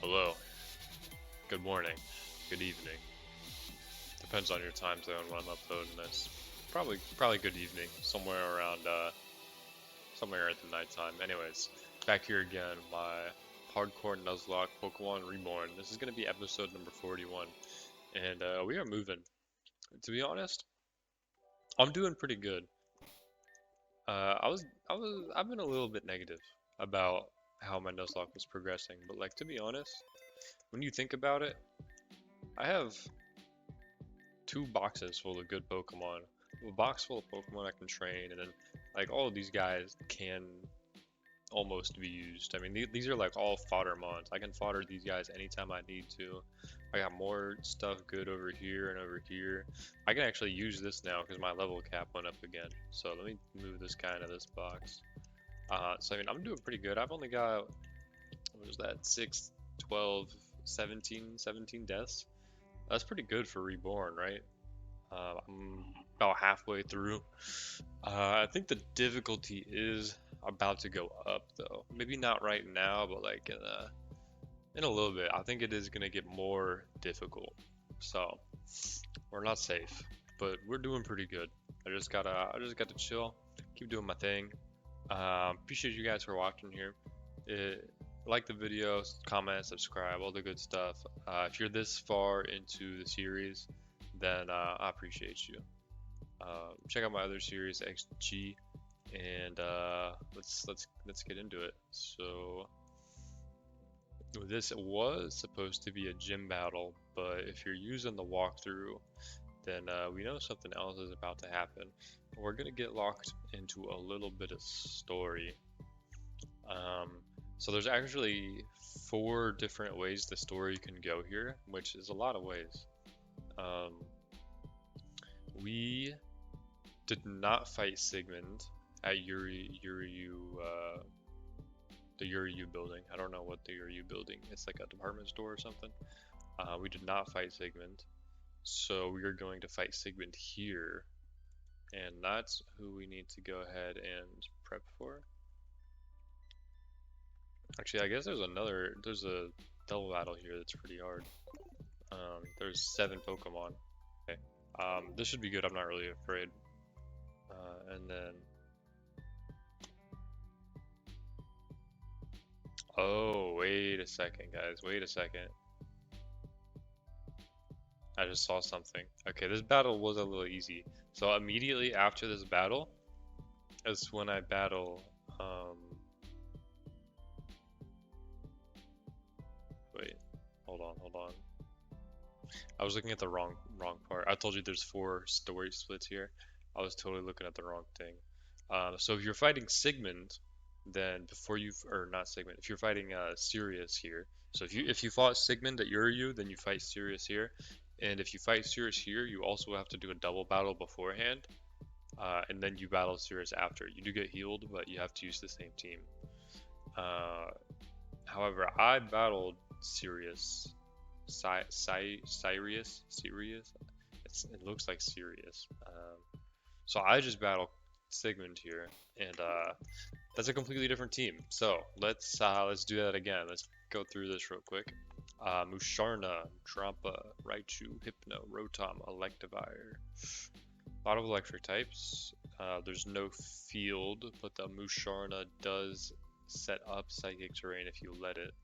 Hello, good morning, good evening. Depends on your time zone when I'm uploading this. Probably good evening, somewhere at the nighttime. Anyways, back here again, my hardcore Nuzlocke Pokemon Reborn. This is gonna be episode number 41, and we are moving. To be honest, I'm doing pretty good. I've been a little bit negative about how my Nuzlocke was progressing, but like to be honest, when you think about it, I have two boxes full of good Pokemon. A box full of Pokemon I can train, and then like all of these guys can almost be used. I mean, these are like all fodder mons. I can fodder these guys anytime I need to. I got more stuff good over here and over here. I can actually use this now because my level cap went up again. So let me move this guy into this box. So I mean, I'm doing pretty good. I've only got, what was that, 6, 12, 17 deaths. That's pretty good for Reborn, right? I'm about halfway through. I think the difficulty is about to go up though. Maybe not right now, but like in a little bit. I think it is gonna get more difficult. So we're not safe, but we're doing pretty good. I just gotta chill, keep doing my thing. Appreciate you guys for watching here. Like the video, comment, subscribe, all the good stuff. If you're this far into the series, then I appreciate you. Check out my other series, XG, and let's get into it. So this was supposed to be a gym battle, but if you're using the walkthrough, then we know something else is about to happen. We're gonna get locked into a little bit of story. So there's actually 4 different ways the story can go here, which is a lot of ways. We did not fight Sigmund at the Yuryu building. I don't know what the Yuryu building. It's like a department store or something. We did not fight Sigmund, so we are going to fight Sigmund here, and that's who we need to go ahead and prep for. Actually, I guess there's a double battle here that's pretty hard. There's 7 Pokemon. Okay. This should be good. I'm not really afraid. And then, oh, wait a second, guys. Wait a second. I just saw something. Okay, this battle was a little easy. So immediately after this battle is when I battle, wait, hold on. I was looking at the wrong part. I told you there's 4 story splits here. I was totally looking at the wrong thing. So if you're fighting Sigmund, then or not Sigmund, if you're fighting Sirius here, so if you fought Sigmund at Yuryu, then you fight Sirius here, and if you fight Sirius here, you also have to do a double battle beforehand, and then you battle Sirius after. You do get healed, but you have to use the same team. However, I battled Sirius. Sirius? It looks like Sirius. So I just battled Sigmund here, and that's a completely different team. So let's do that again. Let's go through this real quick. Musharna, Drampa, Raichu, Hypno, Rotom, Electivire. A lot of electric types. There's no field, but the Musharna does set up Psychic Terrain if you let it.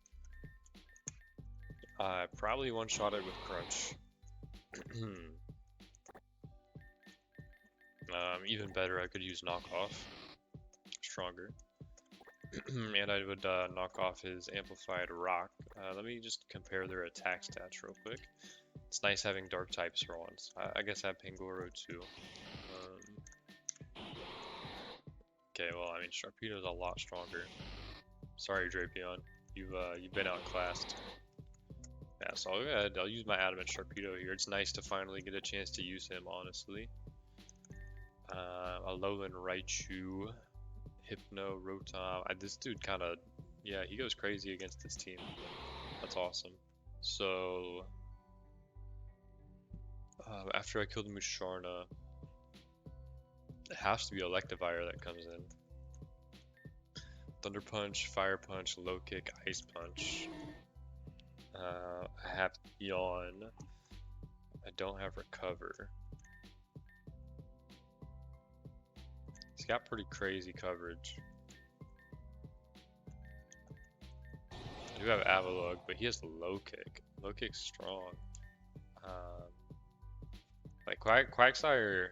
Probably one-shot it with Crunch. Even better, I could use Knockoff. Stronger. And I would knock off his Amplified Rock. Let me just compare their attack stats real quick. It's nice having Dark types for once. I guess I have Pangoro too. Okay, well, I mean, Sharpedo's a lot stronger. Sorry, Drapion. You've been outclassed. Yeah, so I'll go ahead. I'll use my Adamant Sharpedo here. It's nice to finally get a chance to use him, honestly. Alolan Raichu, Hypno, Rotom. This dude kind of, yeah, he goes crazy against this team. That's awesome. So, after I kill the Musharna, it has to be Electivire that comes in. Thunder Punch, Fire Punch, Low Kick, Ice Punch. I have Yawn. I don't have Recover. He's got pretty crazy coverage. I do have Avalugg, but he has low kick. Low kick's strong. Like Quagsire.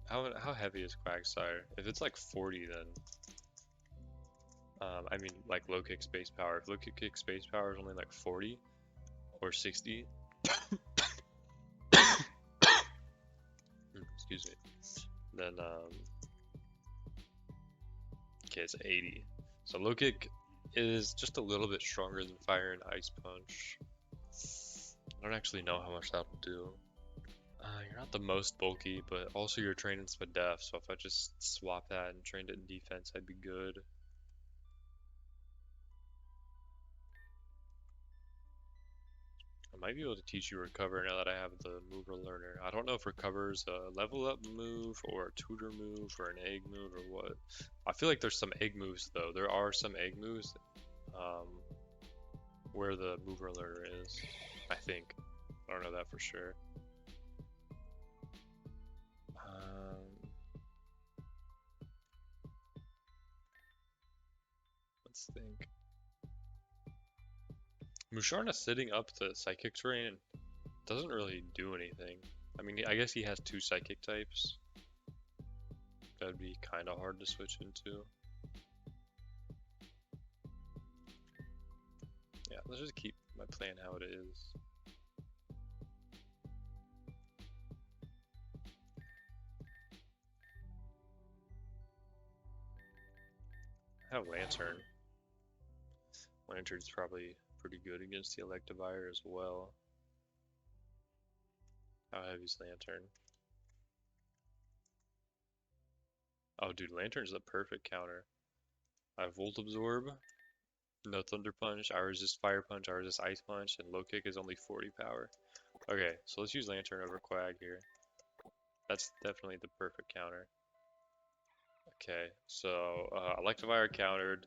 How heavy is Quagsire? If it's like 40, then I mean like low kick space power. If low kick space power is only like 40 or 60, excuse me, then okay, it's 80. So low kick is just a little bit stronger than Fire and Ice Punch. I don't actually know how much that'll do. You're not the most bulky, but also you're trained in Spadef, so if I just swap that and trained it in defense, I'd be good. I might be able to teach you Recover now that I have the Mover Learner. I don't know if Recover is a level up move or a tutor move or an egg move or what. I feel like there's some egg moves though. There are some egg moves where the Mover Learner is, I think. I don't know that for sure. Let's think. Musharna sitting up the Psychic terrain doesn't really do anything. I mean, I guess he has 2 Psychic types. That'd be kind of hard to switch into. Yeah, let's just keep my plan how it is. I have Lantern. Lantern's probably pretty good against the Electivire as well. How heavy's Lantern? Oh, dude, Lantern's the perfect counter. I have Volt Absorb, no Thunder Punch, I resist Fire Punch, I resist Ice Punch, and Low Kick is only 40 power. Okay, so let's use Lantern over Quag here. That's definitely the perfect counter. Okay, so Electivire countered.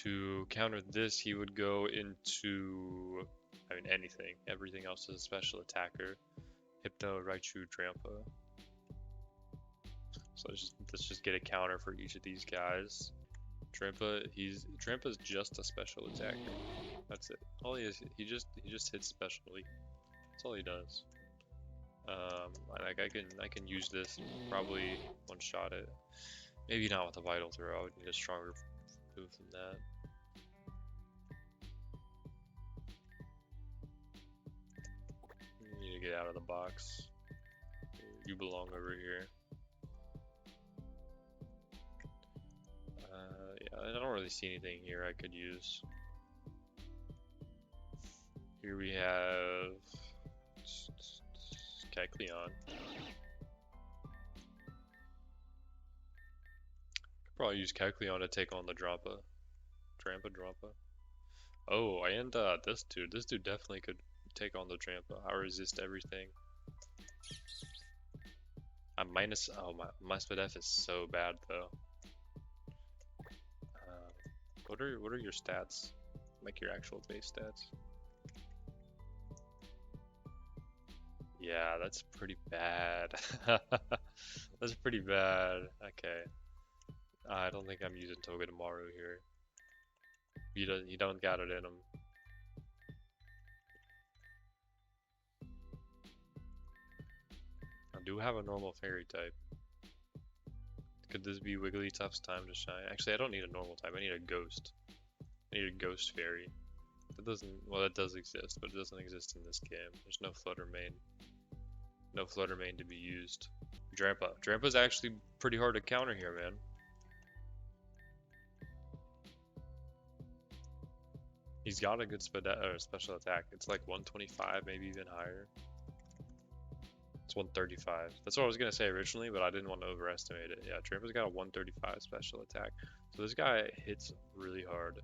To counter this, he would go into, I mean, anything. Everything else is a special attacker. Hypno, Raichu, Drampa. So let's just get a counter for each of these guys. Drampa's just a special attacker. That's it. All he is, he just hits specially. That's all he does. Like I can use this and probably one shot it. Maybe not with a Vital Throw. I would need a stronger move than that. You need to get out of the box. You belong over here. Yeah, I don't really see anything here I could use. Here we have Kecleon. Could probably use Kecleon to take on the Drampa. Drampa. Oh, and this dude. This dude definitely could take on the Drampa. I resist everything. I'm minus. Oh, my Spadef is so bad though. What are your stats? Like your actual base stats? Yeah, that's pretty bad. That's pretty bad. Okay. I don't think I'm using Togedemaru here. He don't got it in him. I do have a normal fairy type. Could this be Wigglytuff's time to shine? Actually, I don't need a normal type. I need a ghost. I need a ghost fairy. That doesn't. Well, that does exist, but it doesn't exist in this game. There's no Flutter Mane. No Flutter Mane to be used. Drampa. Drampa's actually pretty hard to counter here, man. He's got a good special attack. It's like 125, maybe even higher. It's 135. That's what I was going to say originally, but I didn't want to overestimate it. Yeah, Drampa's got a 135 special attack. So this guy hits really hard.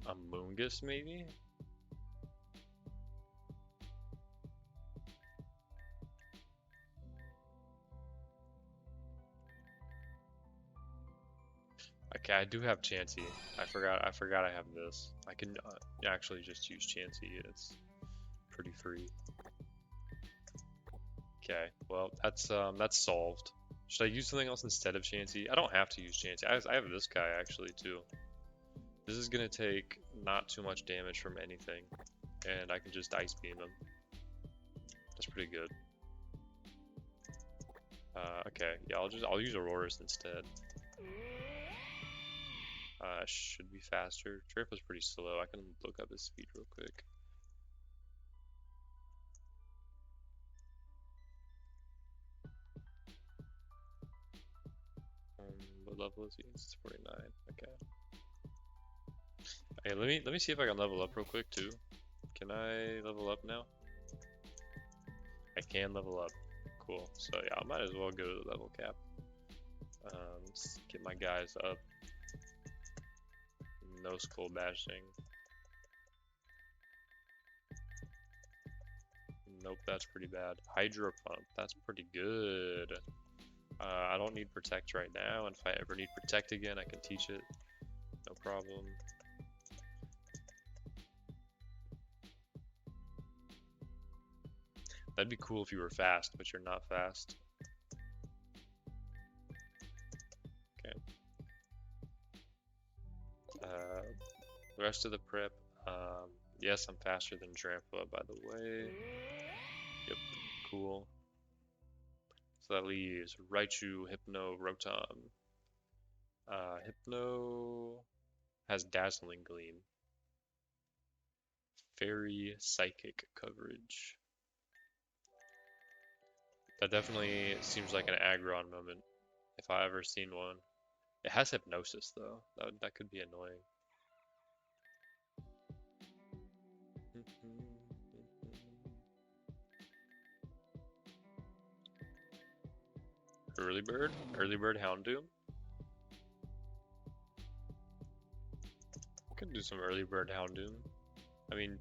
A Moongus, maybe? Okay, I do have Chansey. I forgot I have this. I can actually just use Chansey. It's pretty free. Okay, well that's solved. Should I use something else instead of Chansey? I don't have to use Chansey. I have this guy actually too. This is gonna take not too much damage from anything, and I can just Ice Beam him. That's pretty good. Okay, yeah, I'll use Auroras instead. Should be faster. Draco's pretty slow. I can look up his speed real quick. What level is he? It's 49. Okay. Hey, let me see if I can level up real quick too. Can I level up now? I can level up. Cool. So yeah, I might as well go to the level cap. Let's get my guys up. No skull bashing. Nope, that's pretty bad. Hydro Pump, that's pretty good. I don't need Protect right now, and if I ever need Protect again, I can teach it. No problem. That'd be cool if you were fast, but you're not fast. Okay. The rest of the prep, yes, I'm faster than Drampa, by the way. Yep, cool. So that leaves Raichu, Hypno, Rotom. Hypno has Dazzling Gleam. Fairy Psychic coverage. That definitely seems like an Aggron moment, if I ever seen one. It has Hypnosis though. That could be annoying. Early Bird Houndoom. Could do some Early Bird Houndoom. I mean,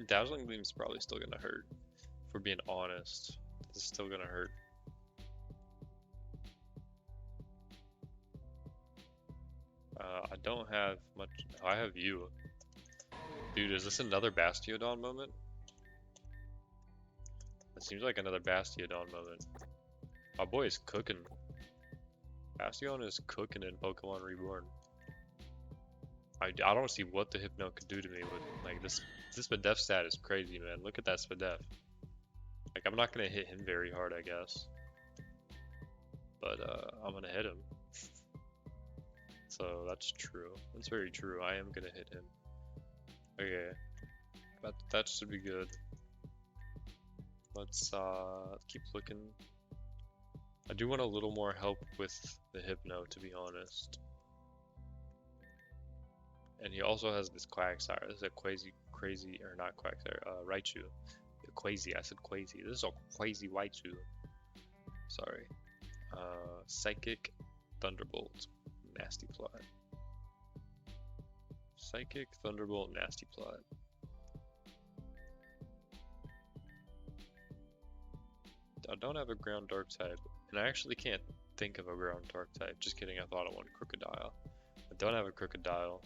Dazzling Gleam's probably still gonna hurt. If we're being honest, it's still gonna hurt. I don't have much. Oh, I have you. Dude, is this another Bastiodon moment? It seems like another Bastiodon moment. My boy is cooking. Bastion is cooking in Pokemon Reborn. I don't see what the Hypno could do to me with like this Spadef stat is crazy, man. Look at that Spadef. Like I'm not gonna hit him very hard, I guess. But I'm gonna hit him. So that's true. That's very true. I am gonna hit him. Okay. That should be good. Let's keep looking. I do want a little more help with the Hypno, to be honest. And he also has this Quagsire. This is a crazy, or not Quagsire, Raichu. Quasi, I said Quasi. This is a Quasi Raichu. Sorry. Psychic Thunderbolt. Nasty Plot. Psychic Thunderbolt, Nasty Plot. I don't have a ground dark type, and I actually can't think of a ground dark type. Just kidding, I thought I wanted Crocodile. I don't have a Crocodile.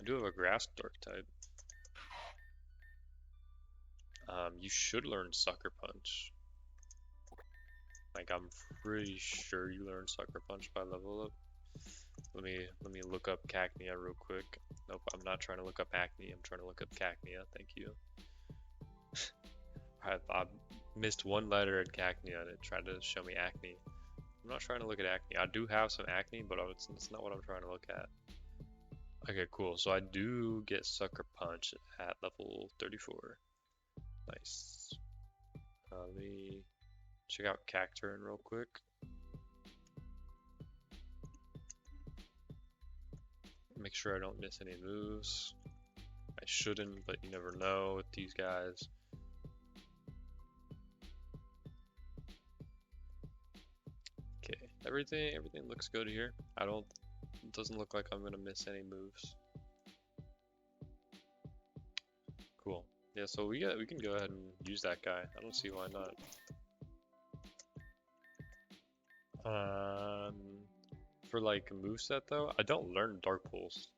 I do have a grass dark type. You should learn Sucker Punch. Like I'm pretty sure you learn Sucker Punch by level up. Let me look up Cacnea real quick. Nope, I'm not trying to look up Acne. I'm trying to look up Cacnea. Thank you. I missed one letter in Cacnea and it tried to show me Acne. I'm not trying to look at Acne. I do have some Acne, but it's not what I'm trying to look at. Okay, cool. So I do get Sucker Punch at level 34. Nice. Let me check out Cacturne real quick. Make sure I don't miss any moves. I shouldn't, but you never know with these guys. Okay, everything looks good here. It doesn't look like I'm gonna miss any moves. Cool. Yeah, so we can go ahead and use that guy. I don't see why not. Um, for like moveset though, I don't learn Dark Pulse,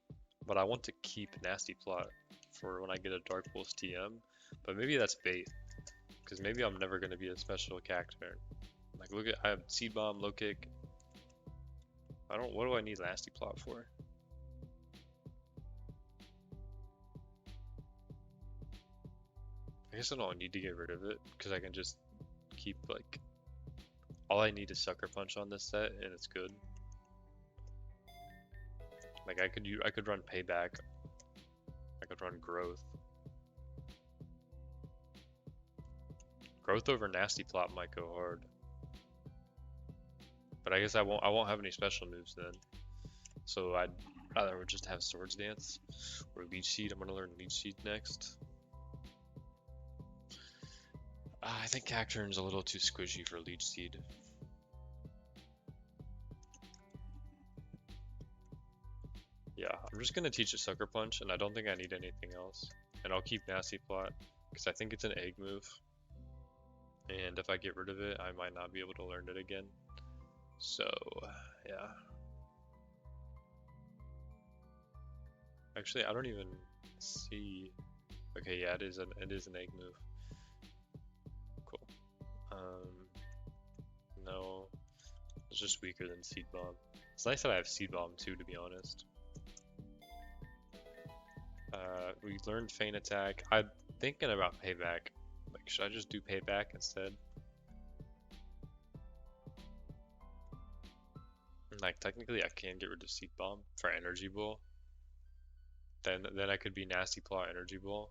but I want to keep Nasty Plot for when I get a Dark Pulse TM. But maybe that's bait, because maybe I'm never gonna be a special cacturn. Like look at I have Seed Bomb, Low Kick. What do I need Nasty Plot for? I guess I don't need to get rid of it because I can just keep like all I need is Sucker Punch on this set and it's good. Like I could run Payback. I could run Growth. Growth over Nasty Plot might go hard. But I guess I won't have any special moves then. So I'd rather just have Swords Dance or Leech Seed. I'm gonna learn Leech Seed next. I think Cacturn's a little too squishy for Leech Seed. Yeah, I'm just gonna teach a Sucker Punch, and I don't think I need anything else. And I'll keep Nasty Plot, because I think it's an egg move. And if I get rid of it, I might not be able to learn it again. So, yeah. Actually, I don't even see... Okay, yeah, it is an egg move. Cool. No. It's just weaker than Seed Bomb. It's nice that I have Seed Bomb too, to be honest. We learned Feint Attack. I'm thinking about Payback. Like, should I just do Payback instead? Like, technically I can get rid of Seed Bomb for Energy Ball. Then I could be Nasty Plot Energy Ball.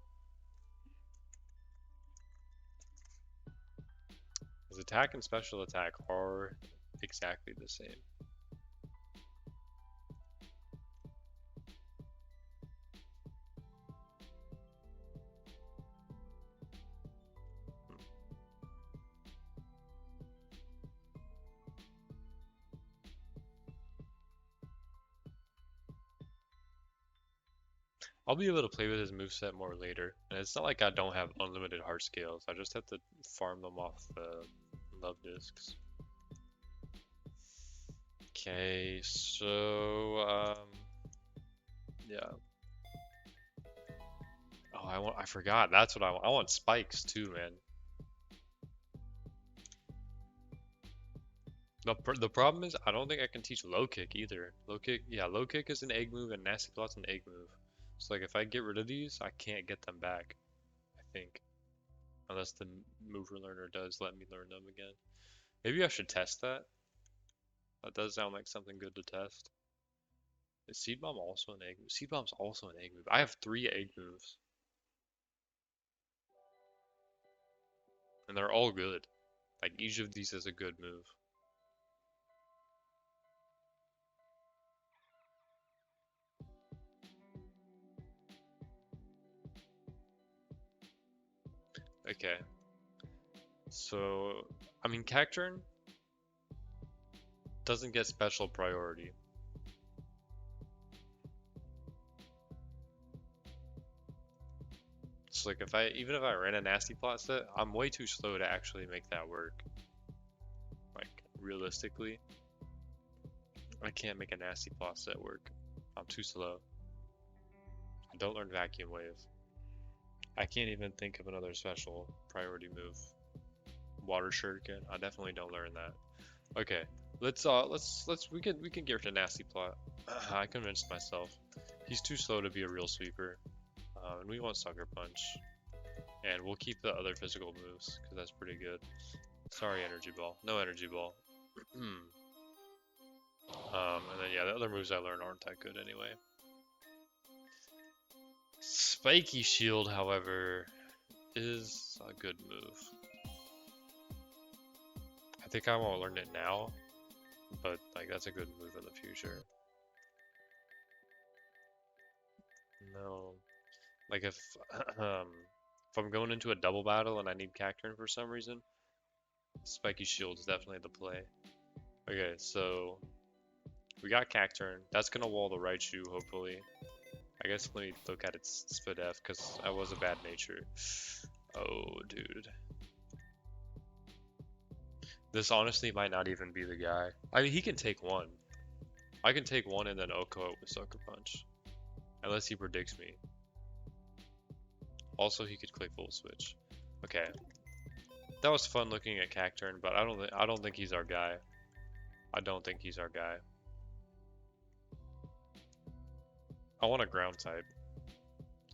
His attack and special attack are exactly the same. I'll be able to play with his moveset more later, and it's not like I don't have unlimited heart scales. I just have to farm them off the love discs. Okay, so yeah. Oh, I forgot. That's what I want. I want spikes too, man. The problem is I don't think I can teach low kick either. Low kick, yeah, low kick is an egg move and Nasty Plot's an egg move. So like if I get rid of these, I can't get them back, I think. Unless the mover learner does let me learn them again. Maybe I should test that. That does sound like something good to test. Is Seed Bomb also an egg move? Seed Bomb's also an egg move. I have 3 egg moves. And they're all good. Like each of these is a good move. Okay. So, I mean, Cacturn doesn't get special priority. So like even if I ran a Nasty Plot set, I'm way too slow to actually make that work. Like realistically, I can't make a Nasty Plot set work. I'm too slow. I don't learn Vacuum Wave. I can't even think of another special priority move. Water Shuriken. I definitely don't learn that. Okay, we can get rid of Nasty Plot. I convinced myself. He's too slow to be a real sweeper. And we want Sucker Punch. And we'll keep the other physical moves, because that's pretty good. Sorry, Energy Ball. No Energy Ball. And then yeah, the other moves I learned aren't that good anyway. Spiky Shield, however, is a good move. I think I won't learn it now, but like that's a good move in the future. No, like if I'm going into a double battle and I need Cacturn for some reason, Spiky Shield is definitely the play. Okay, so we got Cacturn. That's gonna wall the Raichu, hopefully. I guess let me look at its Spadef, because I was a bad nature. Oh, dude. This honestly might not even be the guy. I mean, he can take one. I can take one and then Oko it with Sucker Punch. Unless he predicts me. Also, he could click Full Switch. Okay. That was fun looking at Cacturn, but I don't think he's our guy. I don't think he's our guy. I want a ground type.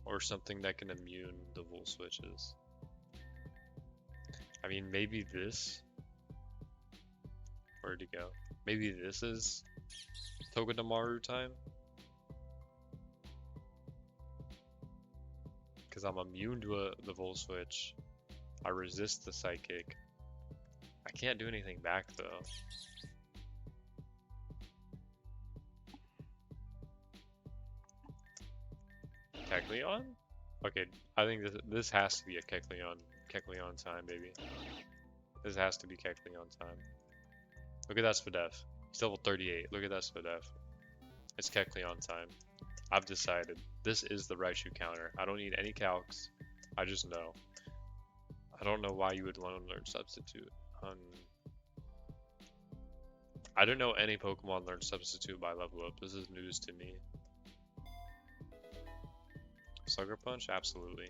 Or something that can immune the Full Switches. I mean, maybe this. Where'd he go? Maybe this is Togedemaru time? Because I'm immune to the Volt Switch. I resist the Psychic. I can't do anything back though. Kecleon? Okay, I think this has to be a Kecleon time, baby. This has to be Kecleon time. Look at that Spadef. He's level 38. Look at that Spadef. It's Kecleon time. I've decided. This is the Raichu counter. I don't need any calcs. I just know. I don't know why you would want to learn Substitute. I don't know any Pokemon learn Substitute by level up. This is news to me. Sucker Punch? Absolutely.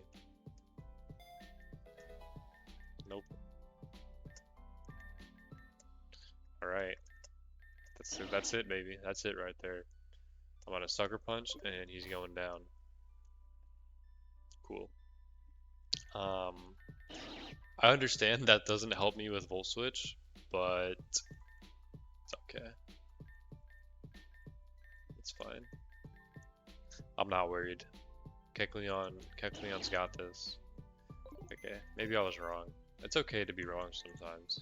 Nope. Alright. That's it, baby. That's it right there. I'm on a Sucker Punch, and he's going down. Cool. I understand that doesn't help me with Volt Switch, but it's okay. It's fine. I'm not worried. Kecleon's got this. Okay, maybe I was wrong. It's okay to be wrong sometimes.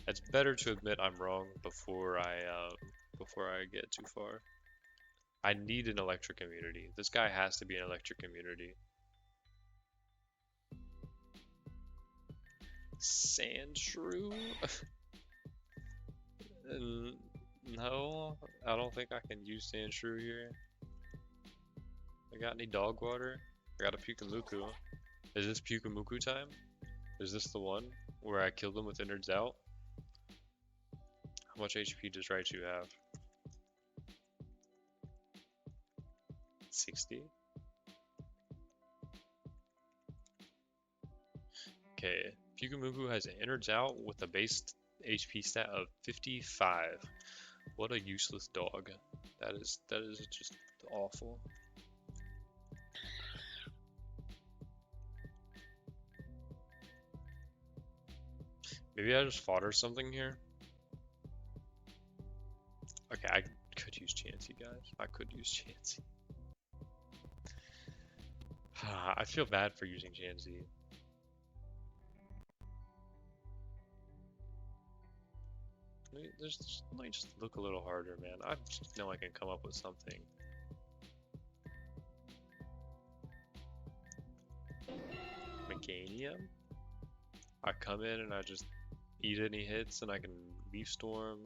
It's better to admit I'm wrong before I get too far. I need an electric immunity. This guy has to be an electric immunity. Sandshrew? No, I don't think I can use Sandshrew here. I got any dog water? I got a Pyukumuku. Is this Pyukumuku time? Is this the one where I killed him with Innards out? How much HP does Raichu have? 60? Okay, Pyukumuku has an Innards out with a base HP stat of 55. What a useless dog. That is just awful. Maybe I just fodder something here. Okay, I could use Chansey, guys. I could use Chansey. I feel bad for using Chansey. Let me just look a little harder, man. I just know I can come up with something. Meganium? I come in and I just eat any hits and I can Leaf Storm.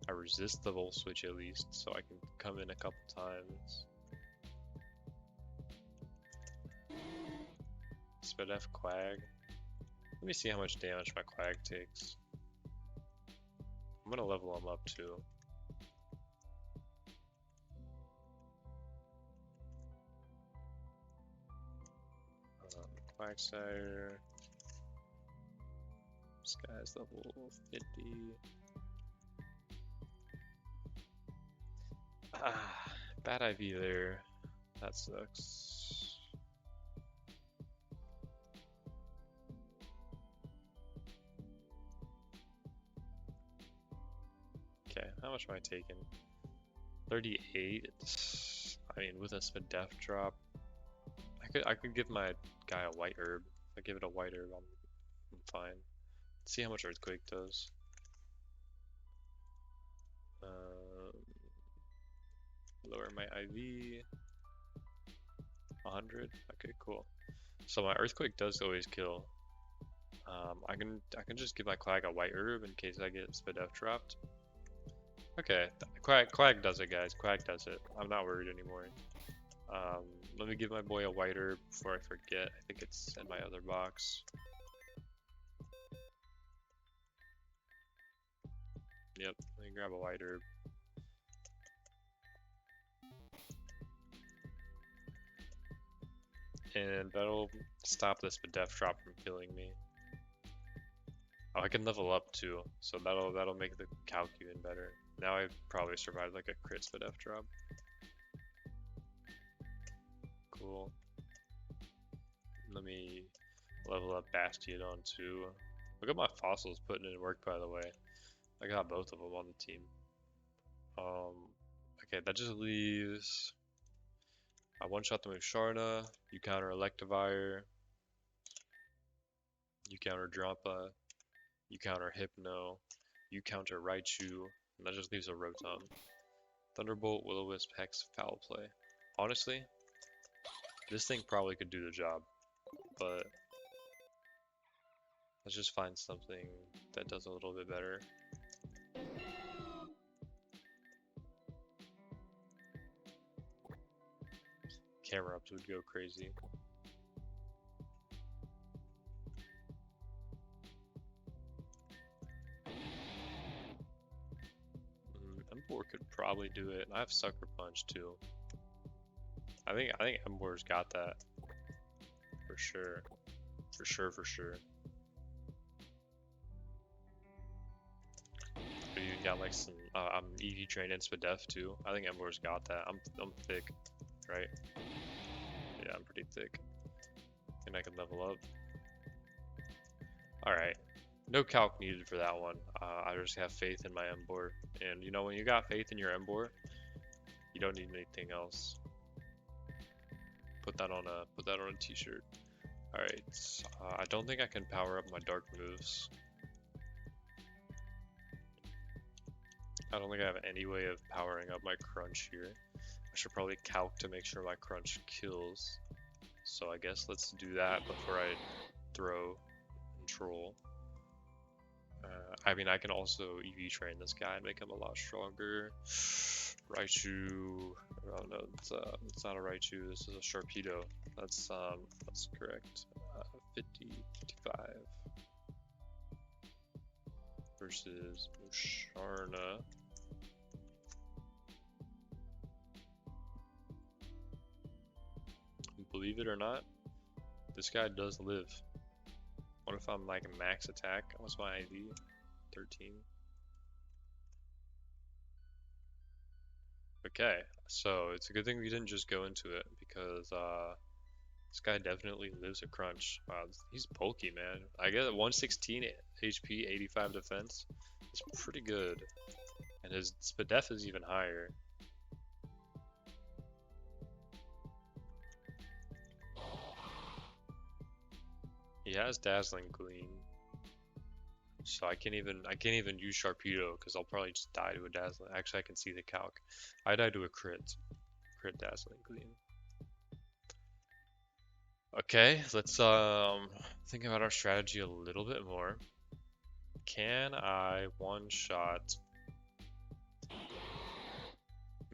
I resist the Volt Switch at least, so I can come in a couple times. Spadef Quag. Let me see how much damage my Quag takes. I'm gonna level him up too. Quagsire. This guy's level 50. Bad IV there. That sucks. Okay, how much am I taking? 38. I mean, with a Spadef drop, I could give my guy a white herb. If I give it a white herb, I'm fine. Let's see how much Earthquake does. Lower my IV. 100. Okay, cool. So my Earthquake does always kill. I can just give my Quag a white herb in case I get Spadef dropped. Okay, Quag does it, guys. Quag does it. I'm not worried anymore. Let me give my boy a white herb before I forget. I think it's in my other box. Yep, let me grab a white herb. And that'll stop this Death Drop from killing me. Oh, I can level up too, so that'll make the calc even better. Now I probably survived like a crit Death Drop. Cool. Let me level up Bastiodon too. Look at my fossils putting in work, by the way. I got both of them on the team. Okay, that just leaves. I one-shot the move Sharna. You counter Electivire. You counter Drampa. You counter Hypno. You counter Raichu. And that just leaves a Rotom. Thunderbolt, Will-O-Wisp, Hex, Foul Play. Honestly, this thing probably could do the job, but let's just find something that does a little bit better. Camera ups would go crazy. Emboar could probably do it. I have Sucker Punch too. I think Emboar's got that for sure. For sure. But you got like some. I'm EV trained in Spadef too. I think Emboar's got that. I'm thick, right? Yeah, I'm pretty thick, and I can level up. All right. No calc needed for that one. I just have faith in my Emboar, and you know when you got faith in your Emboar, you don't need anything else. Put that on a t-shirt. All right. I don't think I can power up my dark moves. I don't think I have any way of powering up my Crunch here. I should probably calc to make sure my Crunch kills. So I guess let's do that before I throw Control. I mean, I can also EV train this guy and make him a lot stronger. Raichu. Oh no, it's not a Raichu. This is a Sharpedo. That's correct. 50, 55 versus Musharna. Believe it or not, this guy does live. What if I'm like a max attack? What's my IV? 13. Okay, so it's a good thing we didn't just go into it because this guy definitely lives a crunch. Wow, he's bulky, man. I get 116 HP, 85 defense. It's pretty good. And his Spadef is even higher. He has Dazzling Gleam. So I can't even use Sharpedo because I'll probably just die to a Dazzling. Actually, I can see the calc. I died to a crit Dazzling Gleam. Okay, let's think about our strategy a little bit more. Can I one-shot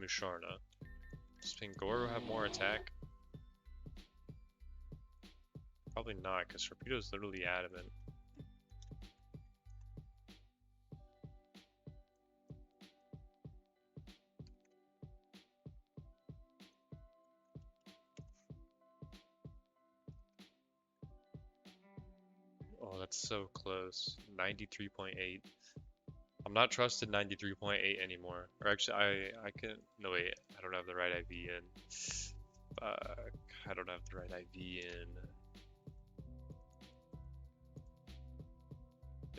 Musharna? Does Pingoro have more attack? Probably not, because Sharpedo is literally adamant. Oh, that's so close. 93.8. I'm not trusted 93.8 anymore. Or actually, I can. No wait, I don't have the right IV in. I don't have the right IV in.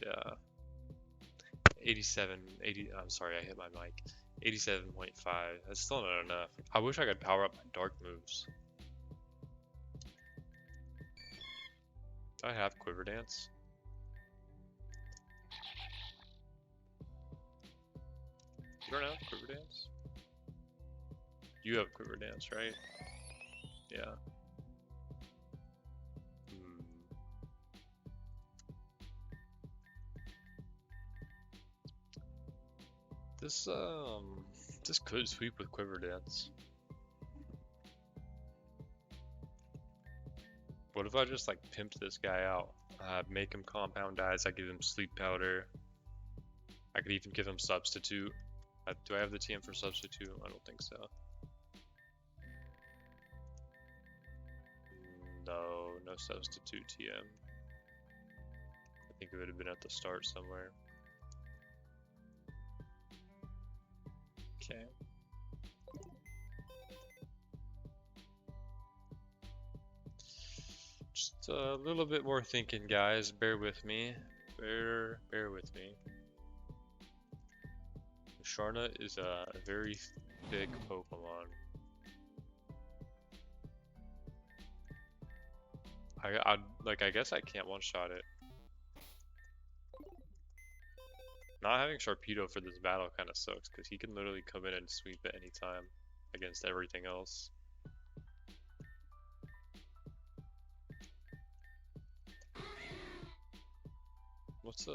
Yeah. 80. I'm sorry, I hit my mic. 87.5. That's still not enough. I wish I could power up my dark moves. Do I have Quiver Dance? You don't have Quiver Dance? You have Quiver Dance, right? Yeah. This could sweep with Quiver Dance. What if I just like pimped this guy out? Make him compound eyes, I give him sleep powder. I could even give him Substitute. Do I have the TM for Substitute? I don't think so. No, no Substitute TM. I think it would have been at the start somewhere. Okay. Just a little bit more thinking, guys. Bear with me. Bear with me. Sharna is a very big Pokemon. I guess I can't one-shot it. Not having Sharpedo for this battle kind of sucks, because he can literally come in and sweep at any time against everything else. What's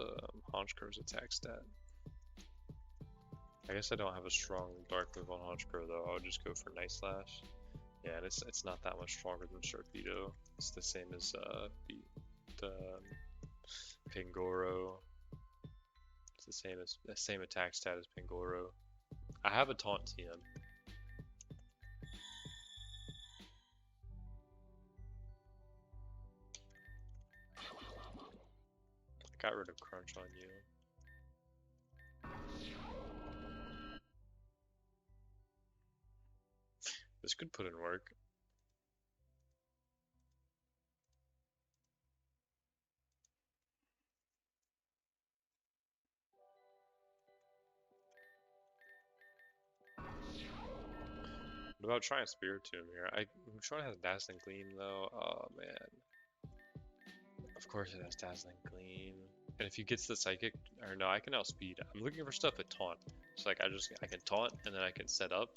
Honchkro's attack stat? I guess I don't have a strong dark move on Honchkro though. I would just go for Night Slash. Yeah, and it's not that much stronger than Sharpedo. It's the same as the Pangoro. It's the same attack stat as Pangoro. I have a taunt TM. I got rid of Crunch on you. This could put in work. What about trying Spirit Tomb here? I'm sure it has Dazzling Gleam though. Oh man. Of course it has Dazzling Gleam. And if he gets the Psychic, or no, I can outspeed. I'm looking for stuff at Taunt. So like I can taunt and then I can set up.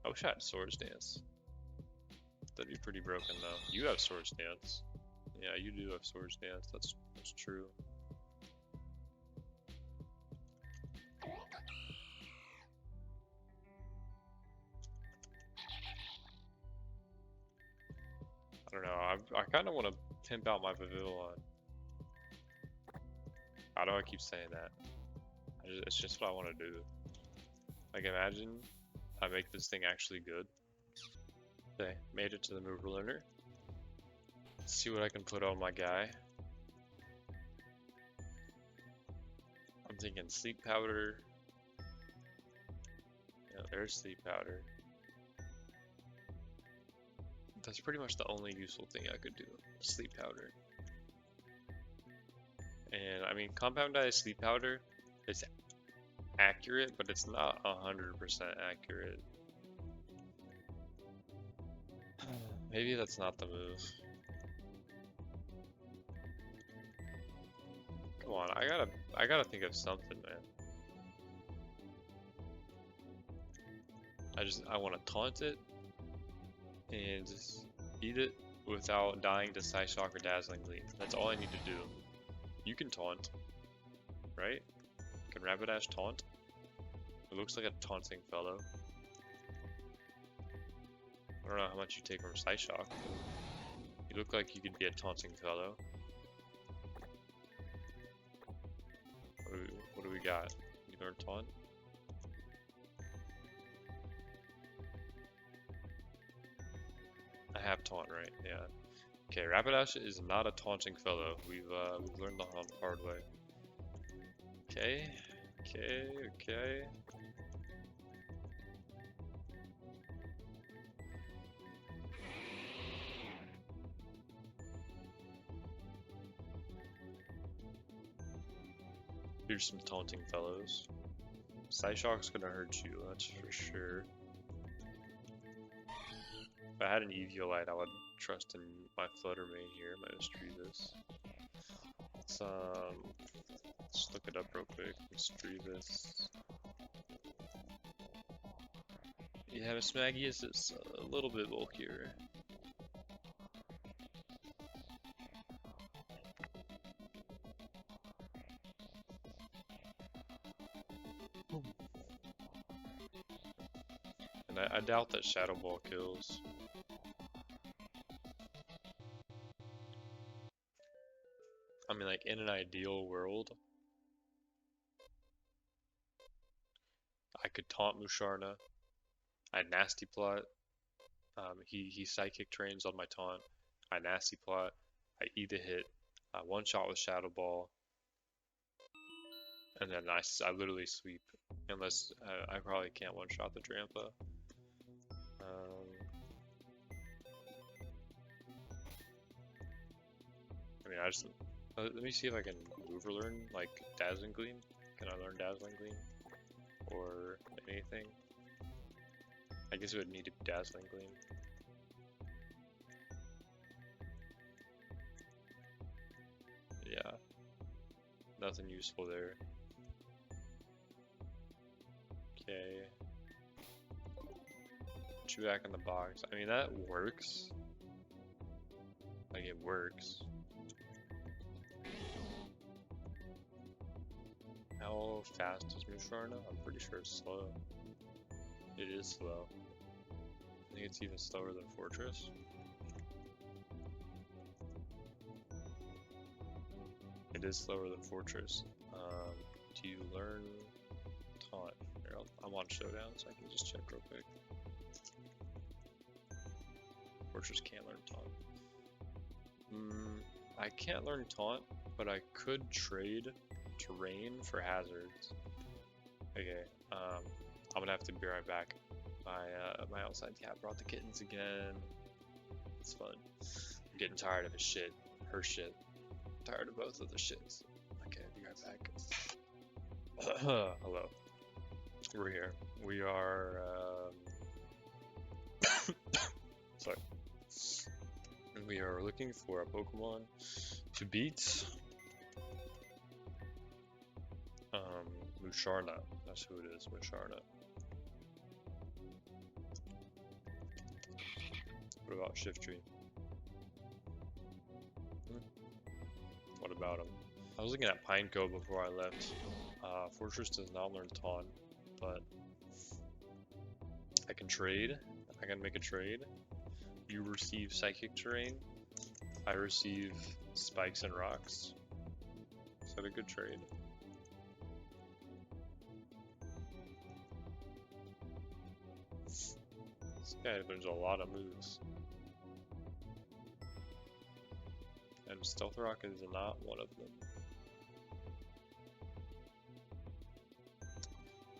I wish I had Swords Dance. That'd be pretty broken though. You have Swords Dance. Yeah, you do have Swords Dance. That's true. I don't know. I kind of want to pimp out my Pavilion. How do I keep saying that? It's just what I want to do. Like, imagine I make this thing actually good. Okay, made it to the move learner. Let's see what I can put on my guy. I'm thinking Sleep Powder. Yeah, there's Sleep Powder. That's pretty much the only useful thing I could do. Sleep Powder. And I mean, Compound Dye Sleep Powder is accurate, but it's not 100% accurate. Maybe that's not the move. Come on, I gotta think of something, man. I want to taunt it and just beat it without dying to Psyshock or Dazzling Gleam. That's all I need to do. You can taunt, right? Can Rapidash taunt? It looks like a taunting fellow. I don't know how much you take from Psyshock. You look like you could be a taunting fellow. What do we got? You learn taunt? I have taunt, right? Yeah. Okay, Rapidash is not a taunting fellow. We've learned the hard way. Okay. Here's some taunting fellows. Psyshock's gonna hurt you, that's for sure. If I had an Eviolite, I would trust in my Flutter Mane here, my Misdreavus. Let's look it up real quick. Misdreavus. Yeah, Mismagius is a little bit bulkier. And I doubt that Shadow Ball kills. mean, like, in an ideal world, I could taunt Musharna. I nasty plot. He psychic trains on my taunt. I nasty plot. I eat a hit. I one shot with Shadow Ball. And then I literally sweep. Unless I probably can't one shot the Drampa. I mean, let me see if I can overlearn, like, Dazzling Gleam. Can I learn Dazzling Gleam? Or anything? I guess it would need to be Dazzling Gleam. Yeah. Nothing useful there. Okay. Put you back in the box. I mean, that works. Like, it works. How fast is Musharna? I'm pretty sure it's slow. It is slow. I think it's even slower than Fortress. It is slower than Fortress. Do you learn Taunt? Here, I'm on Showdown, so I can just check real quick. Fortress can't learn Taunt. I can't learn Taunt, but I could trade Terrain for hazards. Okay, I'm gonna have to be right back. My outside cat brought the kittens again. It's fun. I'm getting tired of his shit. Her shit. I'm tired of both of the shits. Okay, be right back. Hello. We're here. We are, sorry. We are looking for a Pokemon to beat Musharna. That's who it is, Musharna. What about Shiftry? What about him? I was looking at Pineco before I left. Fortress does not learn Taunt, but I can trade. I can make a trade. You receive Psychic Terrain. I receive Spikes and Rocks. Is that a good trade? This guy learns a lot of moves. And Stealth Rock is not one of them.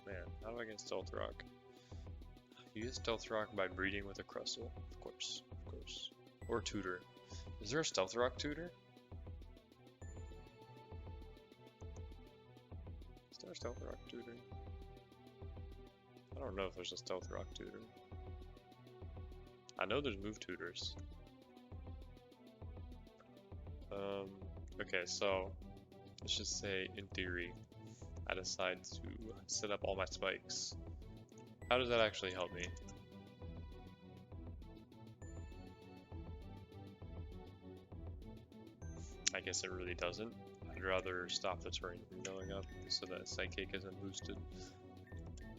Man, how do I get Stealth Rock? You get Stealth Rock by breeding with a Crustle, of course, of course. Or Tutor. Is there a Stealth Rock Tutor? Is there a Stealth Rock Tutor? I don't know if there's a Stealth Rock Tutor. I know there's Move Tutors. Okay, so let's just say, in theory, I decide to set up all my spikes. How does that actually help me? I guess it really doesn't. I'd rather stop the terrain from going up so that Psychic isn't boosted.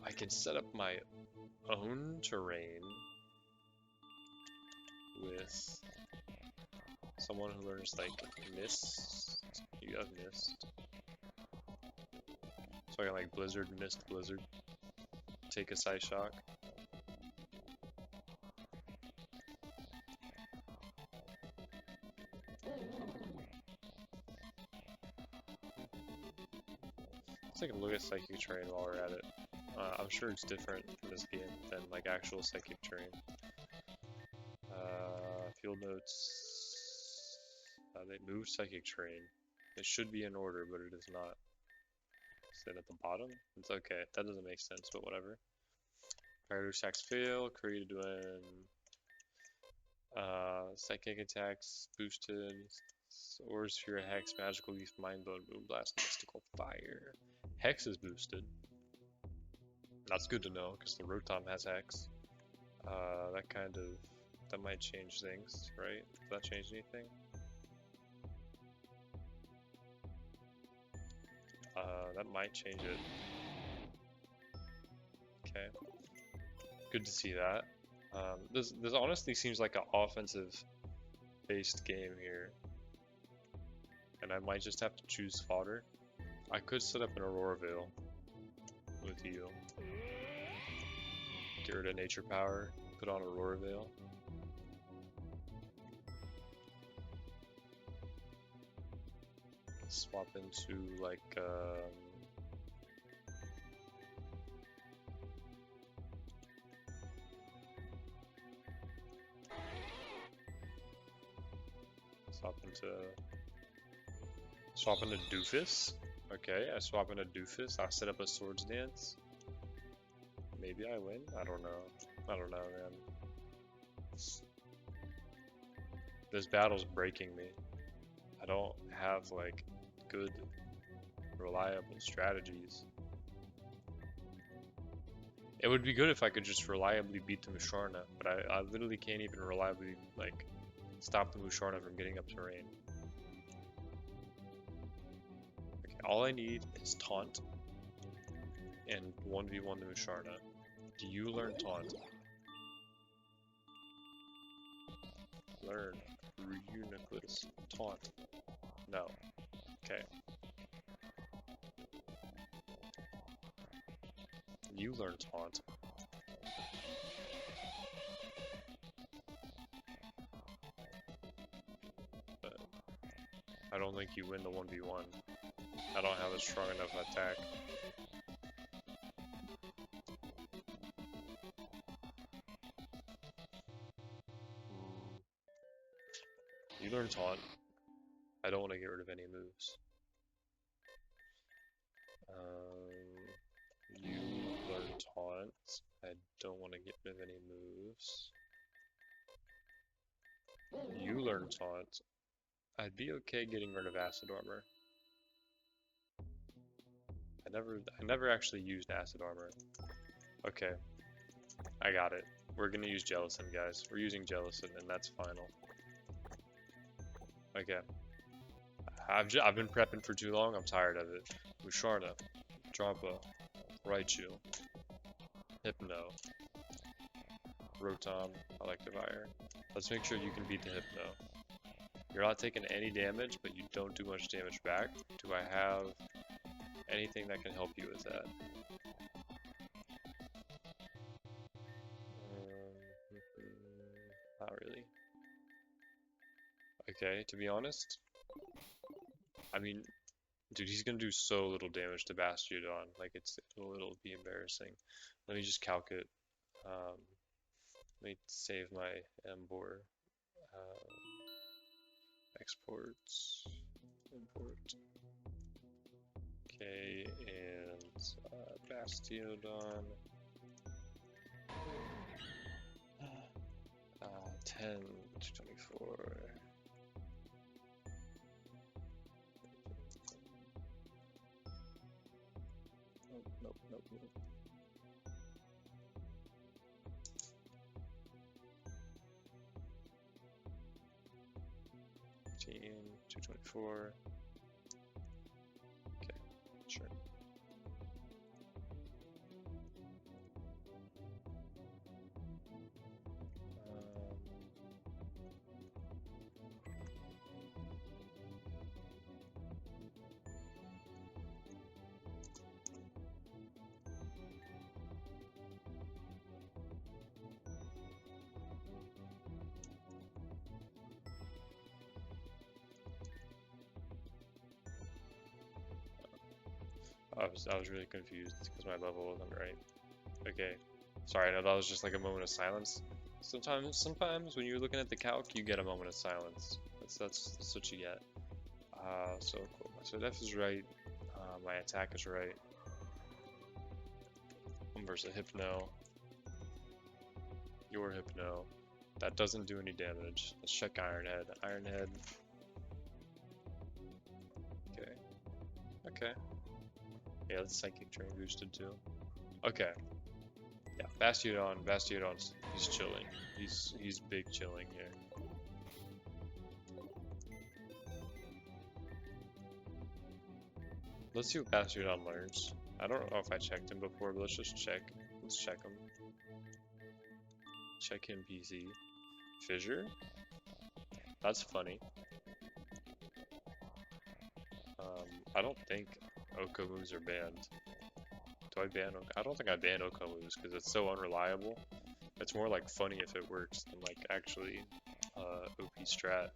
I can set up my own terrain with someone who learns like Mist. You have Mist. So I can like Blizzard, Mist, Blizzard. Take a Psy Shock. Let's take a look at Psychic Terrain while we're at it. I'm sure it's different in this game than like actual Psychic Terrain. Field notes. They moved Psychic Terrain. It should be in order, but it is not. Is it at the bottom? It's okay. That doesn't make sense, but whatever. Fire attacks fail. Created when Psychic attacks boosted. Aura Sphere, Hex, Magical Leaf, Mind Bone, Moonblast, Mystical Fire. Hex is boosted. That's good to know because the Rotom has Hex. That might change things, right? Does that change anything? That might change it. Okay. Good to see that. This honestly seems like an offensive based game here. and I might just have to choose fodder. I could set up an Aurora Veil with you. Get rid of Nature Power, put on Aurora Veil. Swap into like swap into Dupes. Okay, I swap into Dupes. I set up a Swords Dance. Maybe I win. I don't know. I don't know, man. This battle's breaking me. I don't have like good, reliable strategies. It would be good if I could just reliably beat the Musharna, but I literally can't even reliably like stop the Musharna from getting up to rain. Okay, all I need is Taunt and 1v1 the Musharna. Do you learn Taunt? Learn Reuniclus. Taunt. No. Okay. You learn Taunt. But I don't think you win the 1v1. I don't have a strong enough attack. You learn Taunt. I don't want to get rid of any moves. You learn Taunt. I don't want to get rid of any moves. You learn Taunt. I'd be okay getting rid of Acid Armor. I never actually used Acid Armor. Okay, I got it. We're gonna use Jellicent, guys. We're using Jellicent, and that's final. Okay. I've been prepping for too long. I'm tired of it. Musharna, Drampa, Raichu, Hypno, Rotom, Electivire. Let's make sure you can beat the Hypno. You're not taking any damage, but you don't do much damage back. Do I have anything that can help you with that? Not really. Okay, to be honest, I mean, dude, he's gonna do so little damage to Bastiodon. Like, it'll be embarrassing. Let me just calc it. Let me save my Embor. Exports. Import. Okay, and Bastiodon. 10 to 24. Nope. 15 to 24. Okay, sure. I was really confused because my level wasn't right. Okay, sorry, no, that was just like a moment of silence. Sometimes when you're looking at the calc, you get a moment of silence. That's what you get. So cool. So def is right. My attack is right. I'm versus a Hypno. Your Hypno. That doesn't do any damage. Let's check Iron Head. Iron Head. Okay. Yeah, that's Psychic Drain boosted too. Okay. Yeah, Bastiodon's he's chilling. He's big chilling here. Let's see what Bastiodon learns. I don't know if I checked him before, but let's just check. Let's check him. Check him PC. Fissure? That's funny. I don't think Oko moves are banned. Do I ban Oko? I don't think I ban Oko moves because it's so unreliable. It's more like funny if it works than like actually OP strat.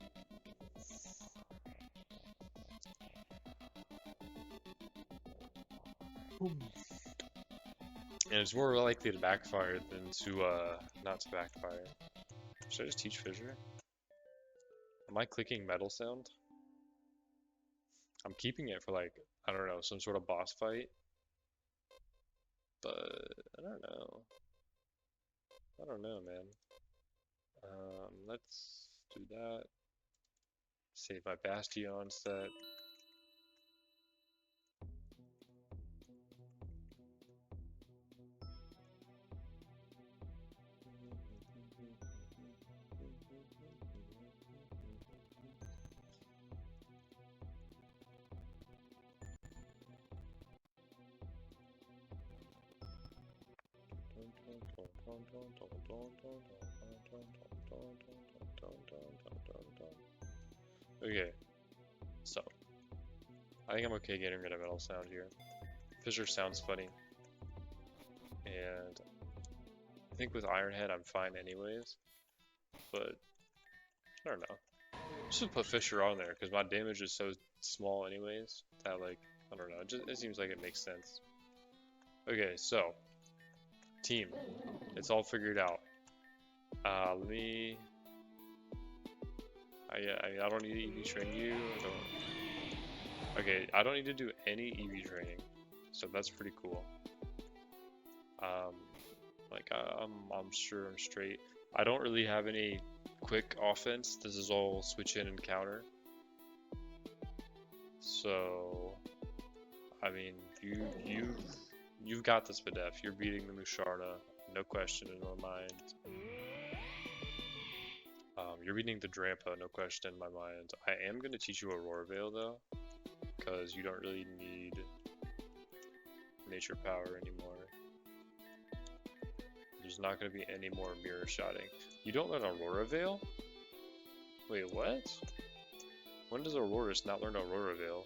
And it's more likely to backfire than to not to backfire. Should I just teach Fissure? Am I clicking metal sound? I'm keeping it for like, I don't know, some sort of boss fight. But I don't know. I don't know, man. Let's do that. Save my Bastion set. Okay, so I think I'm okay getting rid of metal sound here. Fissure sounds funny, and I think with Iron Head I'm fine anyways. But I don't know. Just put Fissure on there because my damage is so small anyways that like I don't know. It seems like it makes sense. Okay, so team, it's all figured out. Let me. I don't need to EV train you. Okay, I don't need to do any EV training, so that's pretty cool. Like I'm sure I'm straight. I don't really have any quick offense. This is all switch in and counter. So, I mean, you've got this, Bedef. You're beating the Musharna, no question in my mind. You're beating the Drampa, no question in my mind. I am gonna teach you Aurora Veil though, because you don't really need nature power anymore. There's not gonna be any more mirror shotting. You don't learn Aurora Veil? Wait, what? When does Aurorus not learn Aurora Veil?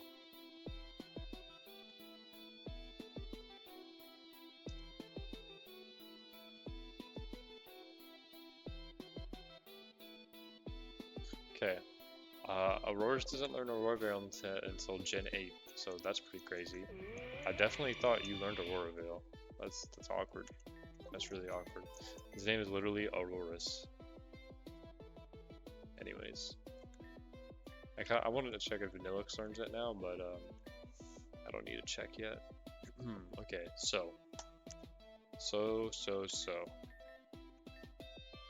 Okay. Aurorus doesn't learn Aurora Veil until Gen 8, so that's pretty crazy. I definitely thought you learned Aurora Veil. That's awkward. That's really awkward. His name is literally Aurorus. Anyways. I wanted to check if Vanillix learns it now, but I don't need to check yet. Okay, so.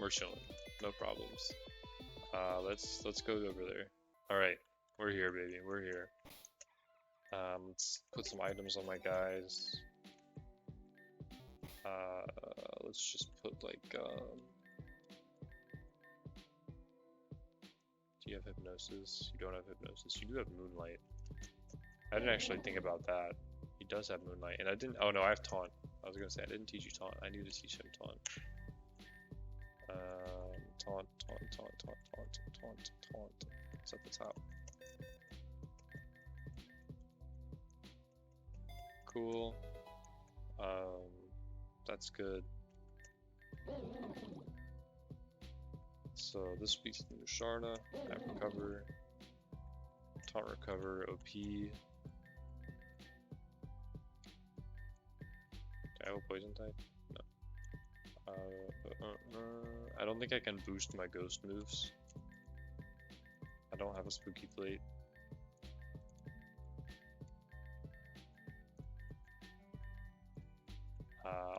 We're chilling. No problems. Let's go over there. Alright, we're here, baby. We're here. Let's put some items on my guys. Let's just put like do you have hypnosis? You don't have hypnosis. You do have moonlight. I didn't actually think about that. He does have moonlight, and I didn't. Oh no, I have taunt. I was gonna say I didn't teach you taunt. I need to teach him taunt. Taunt. It's at the top. Cool. That's good. So this speaks to Musharna. Map recover. Taunt recover. OP. Do I have a poison type? No. I don't think I can boost my ghost moves. I don't have a spooky plate.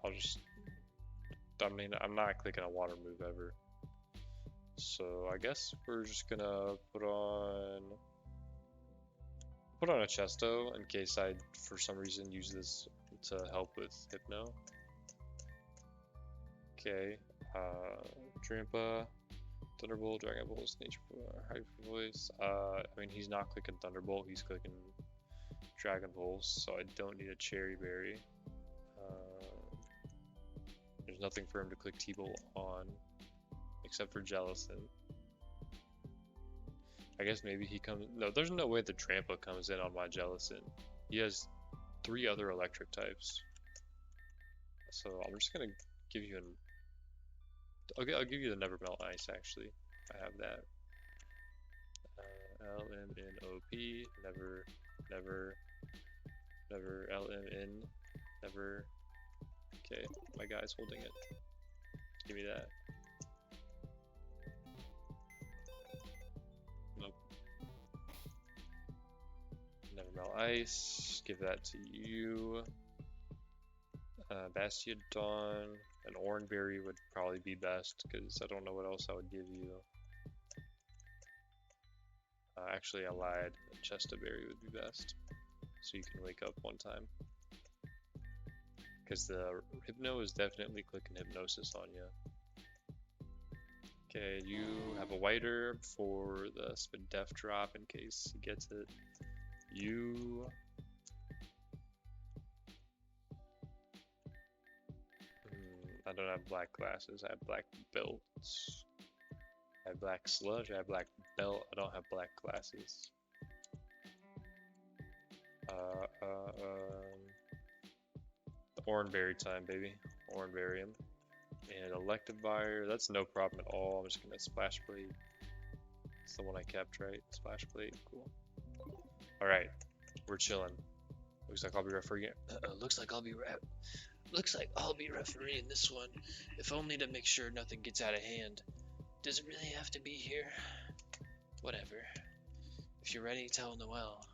I'll just. I mean, I'm not clicking a water move ever. So I guess we're just gonna put on a Chesto in case I, for some reason, use this to help with Hypno. Okay, Drampa, Thunderbolt, Dragon Balls, Nature, Hyper Voice. I mean, he's not clicking Thunderbolt, he's clicking Dragon Balls, so I don't need a Cherry Berry. There's nothing for him to click T-Bolt on, except for Jellicent. I guess maybe he comes. No, there's no way the Trampa comes in on my Jellicent. He has 3 other electric types. So I'm just gonna give you an. I'll give you the Never Melt Ice actually. I have that. LMNOP. Never. LMN. Never. Okay, my guy's holding it. Give me that. Nope. Never Melt Ice. Give that to you. Bastiodon. An Oranberry would probably be best because I don't know what else I would give you. Actually, I lied. A Chestaberry would be best, so you can wake up one time. Because the Hypno is definitely clicking Hypnosis on you. Okay, you have a White Herb for the Spidef drop in case he gets it. You... I don't have black glasses, I have black belts. I have black sludge, I have black belt, I don't have black glasses. Oranberry time, baby. Oranberry him. And Electivire, that's no problem at all. I'm just gonna Splash Blade. It's the one I kept, right? Splash Blade, cool. Alright, we're chilling. Looks like I'll be refereeing. Looks like I'll be refereeing this one, if only to make sure nothing gets out of hand. Does it really have to be here? Whatever. If you're ready, tell Noelle.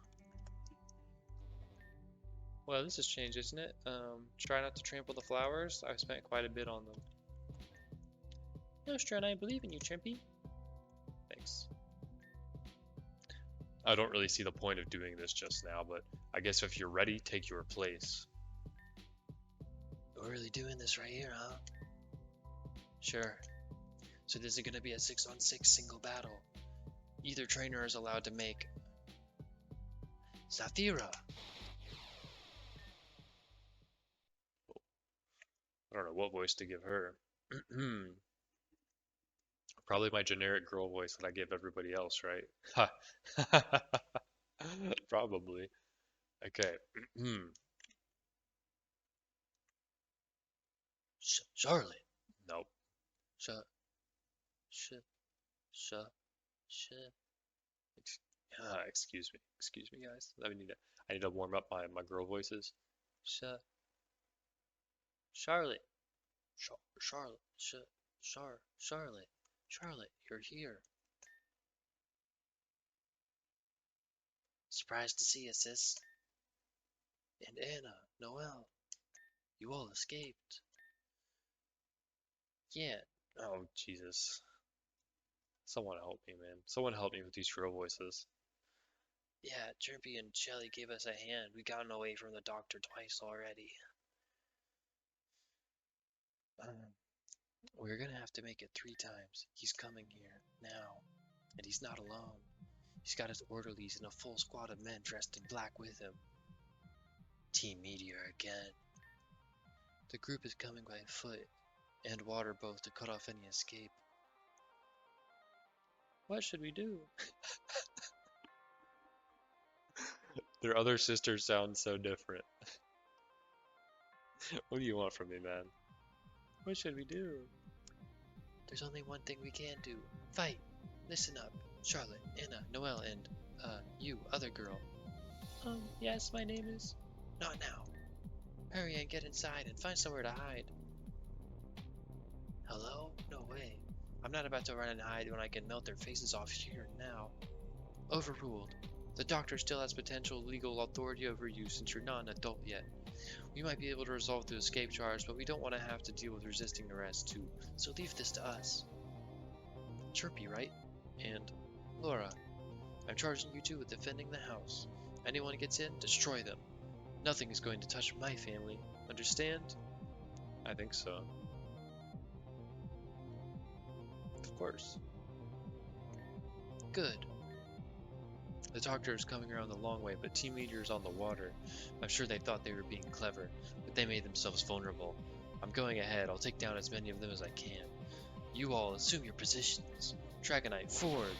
Well, this has changed, isn't it? Try not to trample the flowers. I've spent quite a bit on them. No, I believe in you, Trimpy. Thanks. I don't really see the point of doing this just now, but I guess if you're ready, take your place. We're really doing this right here, huh? Sure. So this is gonna be a 6-on-6 single battle. Either trainer is allowed to make Zafira. I don't know what voice to give her. Probably my generic girl voice that I give everybody else, right? Probably. Okay. Charlotte. Nope. Excuse me, guys. I need to warm up my girl voices. Charlotte. Charlotte, you're here. Surprised to see you, sis. And Anna, Noelle, you all escaped. Yeah. Oh, Jesus. Someone help me, man. Someone help me with these girl voices. Yeah, Trimpy and Shelly gave us a hand. We've gotten away from the doctor twice already. We're gonna have to make it 3 times. He's coming here, now. And he's not alone. He's got his orderlies and a full squad of men dressed in black with him. Team Meteor again. The group is coming by foot and water both to cut off any escape. What should we do? Their other sisters sound so different. What do you want from me, man? What should we do? There's only one thing we can do. Fight! Listen up. Charlotte, Anna, Noelle, and, you, other girl. Yes, my name is... Not now. Hurry and get inside and find somewhere to hide. Hello? No way. I'm not about to run and hide when I can melt their faces off here and now. Overruled. The doctor still has potential legal authority over you since you're not an adult yet. We might be able to resolve the escape charge, but we don't want to have to deal with resisting arrest too, so leave this to us. Chirpy, right? And Laura, I'm charging you two with defending the house. Anyone gets in, destroy them. Nothing is going to touch my family. Understand? I think so. Of course. Good. The doctor is coming around the long way, but Team Meteor is on the water. I'm sure they thought they were being clever, but they made themselves vulnerable. I'm going ahead. I'll take down as many of them as I can. You all assume your positions. Dragonite, forward!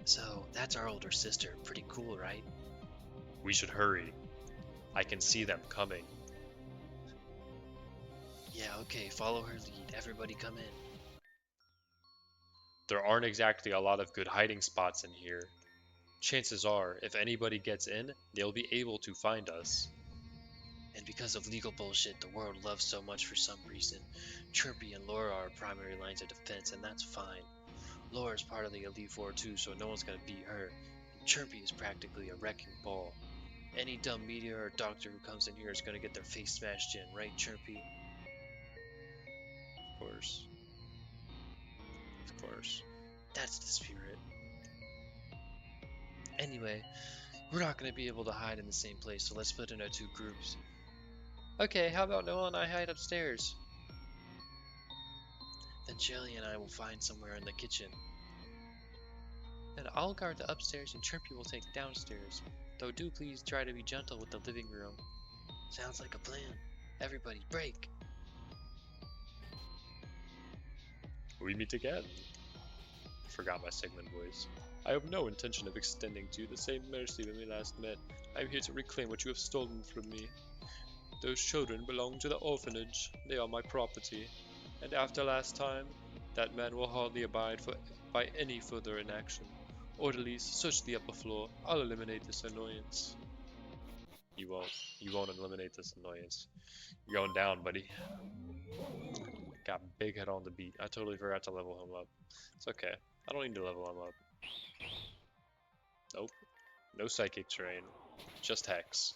So, that's our older sister. Pretty cool, right? We should hurry. I can see them coming. Yeah, okay, follow her lead. Everybody come in. There aren't exactly a lot of good hiding spots in here. Chances are, if anybody gets in, they'll be able to find us. And because of legal bullshit the world loves so much for some reason, Chirpy and Laura are primary lines of defense, and that's fine. Laura's part of the Elite Four too, so no one's gonna beat her. And Chirpy is practically a wrecking ball. Any dumb meteor or doctor who comes in here is gonna get their face smashed in, right, Chirpy? Of course. Of course. That's the spirit. Anyway, we're not gonna be able to hide in the same place, so let's split into two groups. Okay, how about Noah and I hide upstairs? Then Shelly and I will find somewhere in the kitchen. Then I'll guard the upstairs and Chirpy will take downstairs. Though do please try to be gentle with the living room. Sounds like a plan. Everybody break. We meet again. Forgot my Sigmund voice. I have no intention of extending to you the same mercy when we last met. I am here to reclaim what you have stolen from me. Those children belong to the orphanage. They are my property. And after last time, that man will hardly abide by any further inaction. Orderlies, search the upper floor. I'll eliminate this annoyance. You won't. You won't eliminate this annoyance. You're going down, buddy. Got big head on the beat. I totally forgot to level him up. It's okay. I don't need to level him up. Nope. No psychic terrain. Just hex.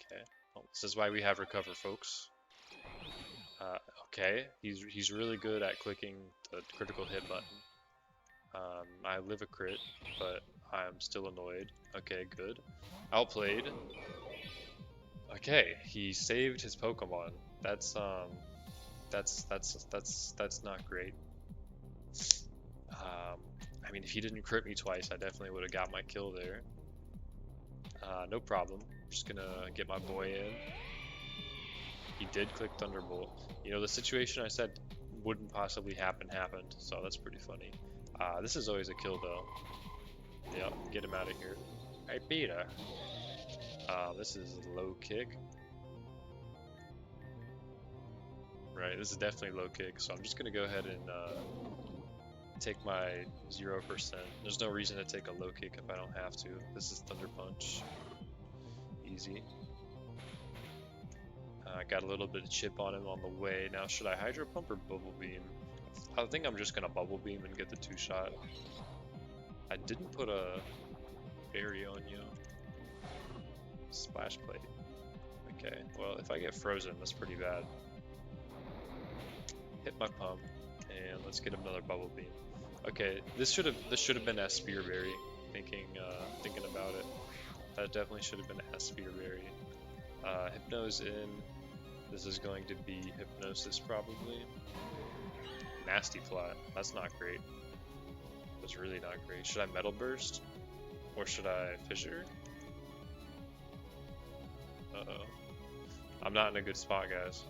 Okay. Well, this is why we have recover, folks. Okay. He's really good at clicking the critical hit button. I live a crit, but I'm still annoyed. Okay, good. Outplayed. Okay, he saved his Pokemon. That's not great. I mean, if he didn't crit me twice, I definitely would have got my kill there. No problem. Just gonna get my boy in. He did click Thunderbolt. You know, the situation I said wouldn't possibly happen happened, so that's pretty funny. This is always a kill though. Yep, get him out of here. I beat her. This is low kick. Right, this is definitely low kick, so I'm just gonna go ahead and take my 0%. There's no reason to take a low kick if I don't have to. This is Thunder Punch. Easy. Got a little bit of chip on him on the way. Now, should I Hydro Pump or Bubble Beam? I think I'm just gonna Bubble Beam and get the 2-shot. I didn't put a berry on you. Splash Plate. Okay, well, if I get frozen, that's pretty bad. Hit my pump, and let's get another Bubble Beam. Okay, this should have been a Spear Berry. Thinking about it, that definitely should have been a Spear Berry. Hypno's in. This is going to be Hypnosis probably. Nasty Plot. That's not great. That's really not great. Should I Metal Burst? Or should I Fissure? Uh-oh. I'm not in a good spot, guys.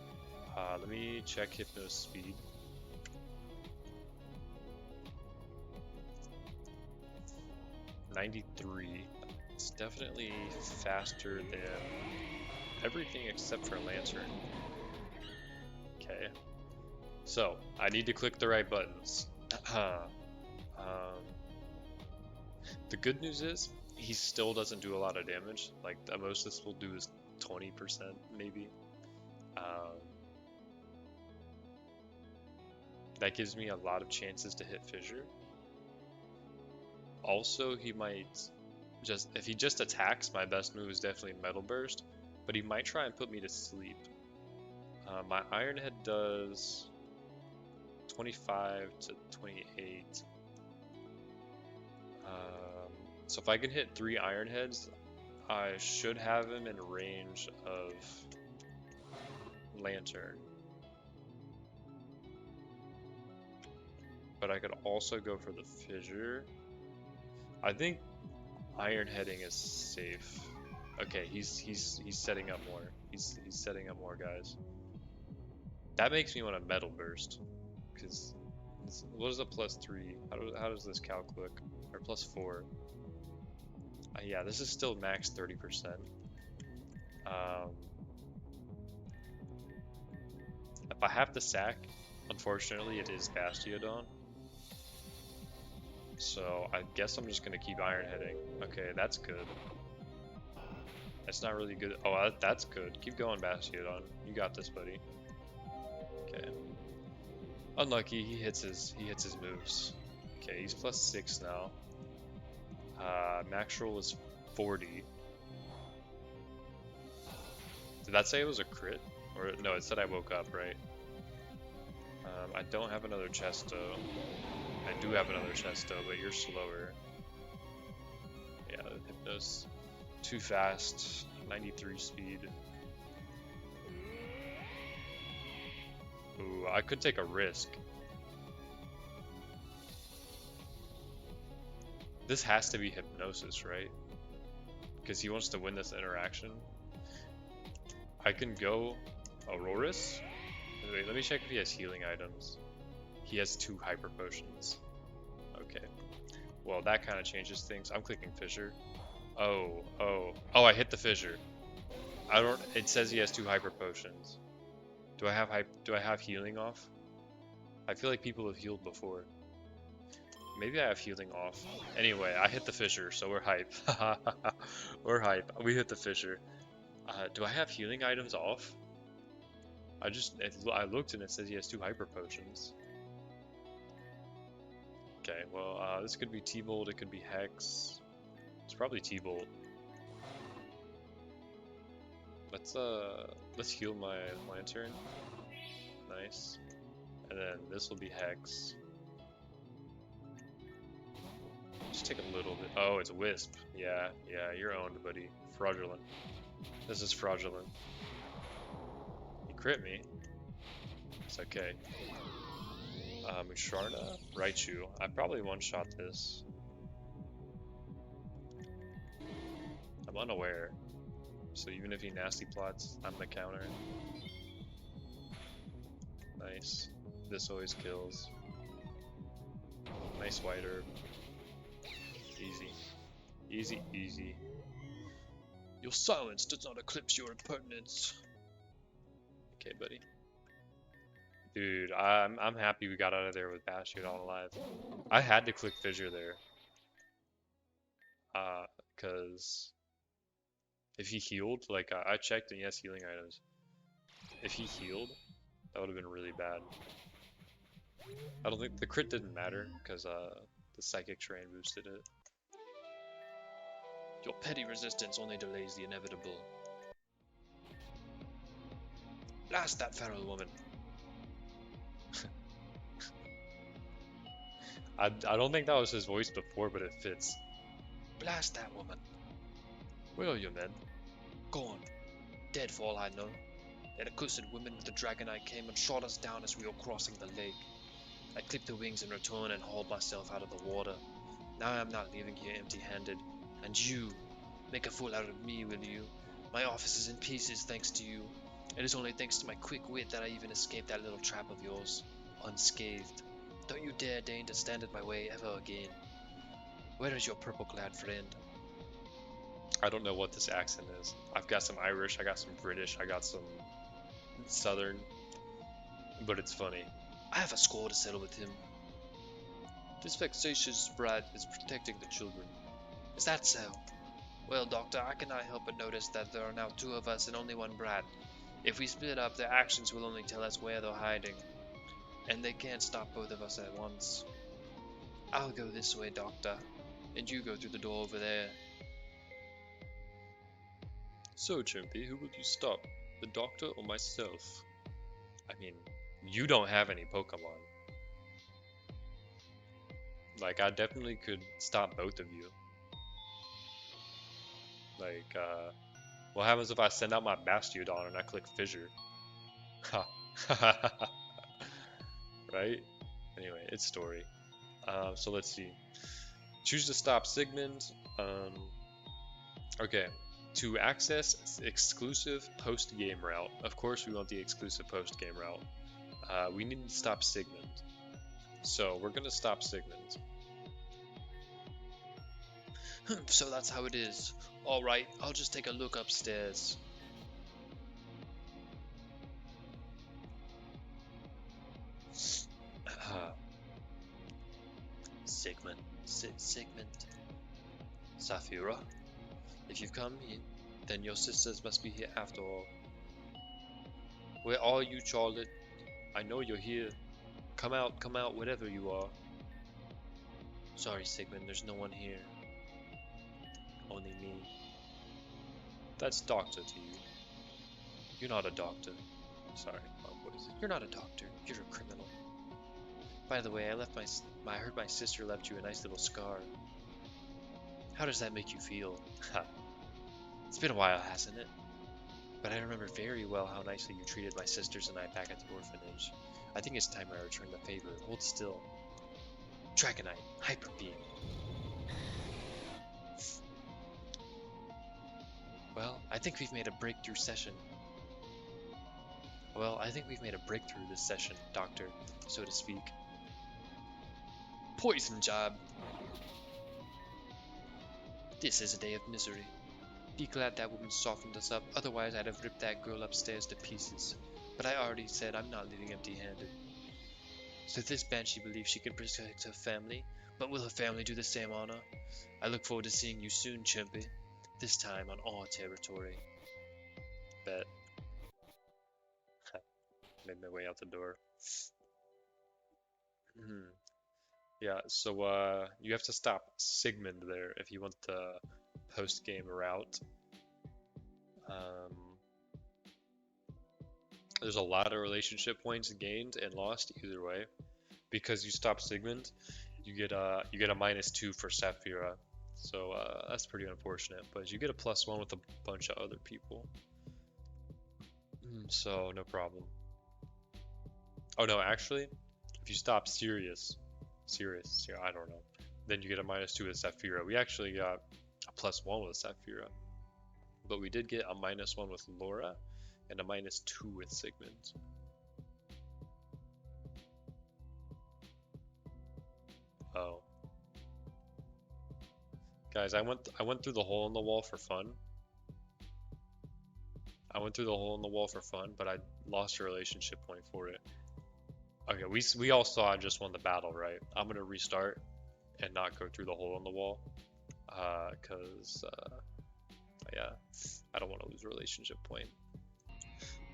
Let me check Hypno's speed. .93. It's definitely faster than everything except for Lantern. Okay. So, I need to click the right buttons. The good news is, he still doesn't do a lot of damage. Like, the most this will do is 20% maybe. That gives me a lot of chances to hit Fissure. Also, he might if he just attacks, my best move is definitely Metal Burst, but he might try and put me to sleep. My Iron Head does 25 to 28. So if I can hit 3 Iron Heads, I should have him in range of Lantern. But I could also go for the Fissure. I think Iron Heading is safe. Okay, he's setting up more. He's setting up more, guys. That makes me want to Metal Burst, because What is a +3? How does this calc look? Or +4? Yeah, this is still max 30%. If I have to sack, unfortunately, it is Bastiodon. So I guess I'm just gonna keep Iron Heading. Okay, that's good. That's not really good. Oh, that's good. Keep going, Bastiodon. You got this, buddy. Okay. Unlucky. He hits his moves. Okay, he's +6 now. Max roll is 40. Did that say it was a crit? Or no, it said I woke up, right? I don't have another Chesto. I do have another Chesto, but you're slower. Yeah, Hypnos too fast. 93 speed. Ooh, I could take a risk. This has to be Hypnosis, right? Because he wants to win this interaction. I can go Aurorus. Wait, let me check if he has healing items. He has 2 Hyper Potions. Okay. Well, that kind of changes things. I'm clicking Fissure. Oh, I hit the Fissure. It says he has 2 Hyper Potions. Do I have healing off? I feel like people have healed before. Maybe I have healing off. Anyway, I hit the Fissure, so we're hype. We're hype. We hit the Fissure. Do I have healing items off? I looked and it says he has 2 Hyper Potions. Okay, well, this could be T-Bolt, it could be Hex. It's probably T-Bolt. Let's heal my Lantern. Nice. And then this will be Hex. Just take a little bit. Oh, it's Wisp. Yeah, you're owned, buddy. Fraudulent. This is fraudulent. He crit me. It's okay. Musharna, Raichu. I probably one-shot this. I'm unaware. So even if he nasty plots, I'm the counter. Nice. This always kills. Nice White Herb. Easy. Easy, easy. Your silence does not eclipse your impertinence. Okay, buddy. Dude, I'm happy we got out of there with Bastiodon alive. I had to click Fissure there. Cause if he healed, like I checked and he has healing items. If he healed, that would have been really bad. I don't think the crit didn't matter because the Psychic Terrain boosted it. Your petty resistance only delays the inevitable. Blast that feral woman. I don't think that was his voice before, but it fits. Blast that woman. Where are you, men? Gone. Dead for all I know. That accursed woman with the dragon eye came and shot us down as we were crossing the lake. I clipped the wings in return and hauled myself out of the water. Now I'm not leaving here empty-handed. And you, make a fool out of me, will you? My office is in pieces thanks to you. It is only thanks to my quick wit that I even escaped that little trap of yours, unscathed. Don't you dare deign to stand in my way ever again. Where is your purple-clad friend? I don't know what this accent is. I've got some Irish, I got some British, I got some Southern, but it's funny. I have a score to settle with him. This vexatious brat is protecting the children. Is that so? Well, Doctor, I cannot help but notice that there are now 2 of us and only 1 brat. If we split up, their actions will only tell us where they're hiding. And they can't stop both of us at once. I'll go this way, Doctor, and you go through the door over there. So, Chimpy, who will you stop? The doctor or myself? I mean, you don't have any Pokemon. Like, I definitely could stop both of you. Like, what happens if I send out my Bastiodon and I click Fissure? Ha. Right? Anyway, it's story. So let's see. Choose to stop Sigmund. Okay. To access exclusive post-game route. Of course, we want the exclusive post-game route. We need to stop Sigmund. So we're gonna stop Sigmund. So that's how it is. Alright, I'll just take a look upstairs. Sigmund. Saphira, if you've come here, then your sisters must be here after all. Where are you, Charlotte? I know you're here. Come out, whatever you are. Sorry, Sigmund, there's no one here. Only me. That's doctor to you. You're not a doctor. Sorry, what is it? You're not a doctor. You're a criminal. By the way, I heard my sister left you a nice little scar. How does that make you feel? It's been a while, hasn't it? But I remember very well how nicely you treated my sisters and I back at the orphanage. I think it's time I return the favor. Hold still. Dragonite, Hyper Beam. Well, I think we've made a breakthrough this session, Doctor, so to speak. Poison job. This is a day of misery. Be glad that woman softened us up, otherwise I'd have ripped that girl upstairs to pieces. But I already said I'm not leaving empty-handed. So this banshee believes she can protect her family, but will her family do the same honor? I look forward to seeing you soon, Chimpy. This time on our territory. Bet. Made my way out the door. Yeah, so you have to stop Sigmund there if you want the post-game route. There's a lot of relationship points gained and lost either way. Because you stop Sigmund, you get a -2 for Saphira. So that's pretty unfortunate, but you get a +1 with a bunch of other people. So no problem. Oh no, actually, if you stop Sirius, I don't know, then you get a -2 with Saphira. We actually got a +1 with Saphira, but we did get a -1 with Laura and a -2 with Sigmund. Oh. Guys, I went through the hole in the wall for fun. But I lost a relationship point for it. Okay, we all saw I just won the battle, right? I'm gonna restart and not go through the hole in the wall. Yeah, I don't want to lose a relationship point.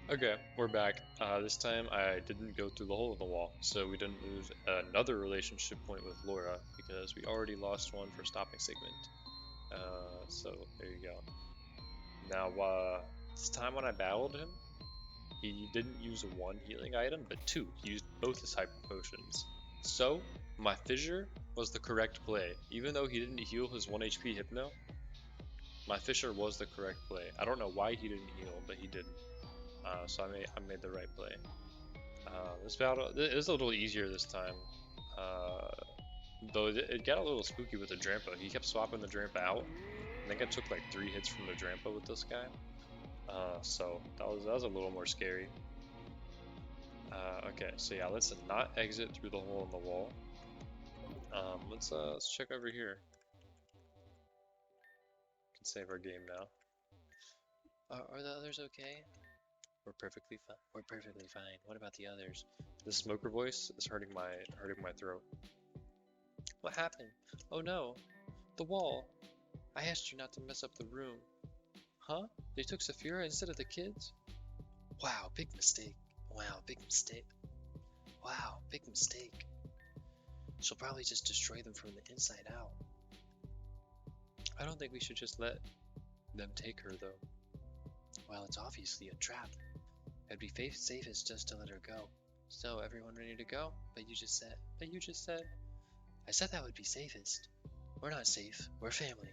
Okay, we're back. This time I didn't go through the hole in the wall, so we didn't lose another relationship point with Laura because we already lost one for stopping Sigmund. So there you go. Now, this time when I battled him, he didn't use one healing item, but two. He used both his hyper potions. So my fissure was the correct play, even though he didn't heal his 1 HP Hypno. My fissure was the correct play. I don't know why he didn't heal, but he didn't. So I made the right play. This battle is a little easier this time, though it got a little spooky with the Drampa. He kept swapping the Drampa out. I think I took like 3 hits from the Drampa with this guy. So that was a little more scary. Okay, so yeah, let's not exit through the hole in the wall. Let's check over here. We can save our game now. Are the others okay? We're perfectly fine. What about the others? The smoker voice is hurting my throat. What happened? Oh no, the wall. I asked you not to mess up the room. Huh? They took Saphira instead of the kids? Wow, big mistake. Wow, big mistake. She'll probably just destroy them from the inside out. I don't think we should just let them take her, though. Well, it's obviously a trap. It'd be safest just to let her go. So, everyone ready to go? But you just said. I said that would be safest. We're not safe. We're family.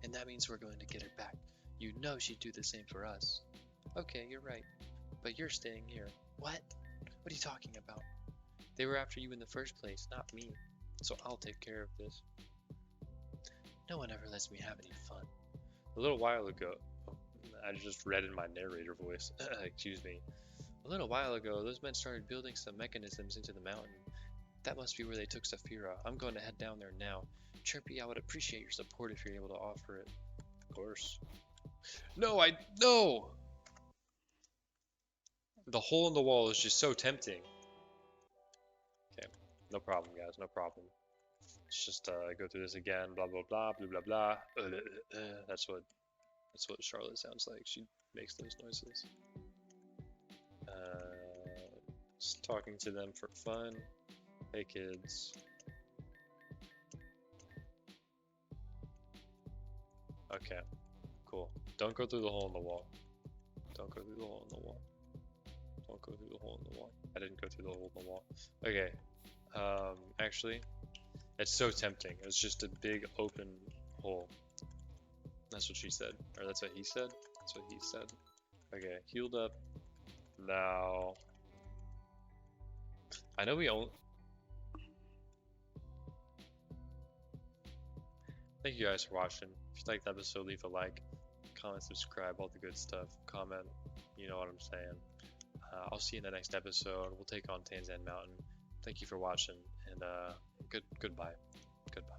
And that means we're going to get her back. You know she'd do the same for us. Okay, you're right. But you're staying here. What? What are you talking about? They were after you in the first place, not me. So I'll take care of this. No one ever lets me have any fun. A little while ago, I just read in my narrator voice, excuse me. A little while ago, those men started building some mechanisms into the mountain. That must be where they took Saphira. I'm going to head down there now. Chirpy, I would appreciate your support if you're able to offer it. Of course. No, no! The hole in the wall is just so tempting. Okay, no problem, guys, no problem. Let's just go through this again. Blah blah blah, blah blah blah. That's what Charlotte sounds like. She makes those noises. Just talking to them for fun. Hey kids. Okay, cool. Don't go through the hole in the wall. Don't go through the hole in the wall. Don't go through the hole in the wall. I didn't go through the hole in the wall. Okay. Actually, it's so tempting. It's just a big open hole. That's what she said. Or that's what he said? That's what he said. Okay, healed up. Now... I know we only... Thank you guys for watching. If you liked the episode, leave a like, comment, subscribe, all the good stuff. Comment, you know what I'm saying. I'll see you in the next episode. We'll take on Tanzan Mountain. Thank you for watching, and goodbye. Goodbye.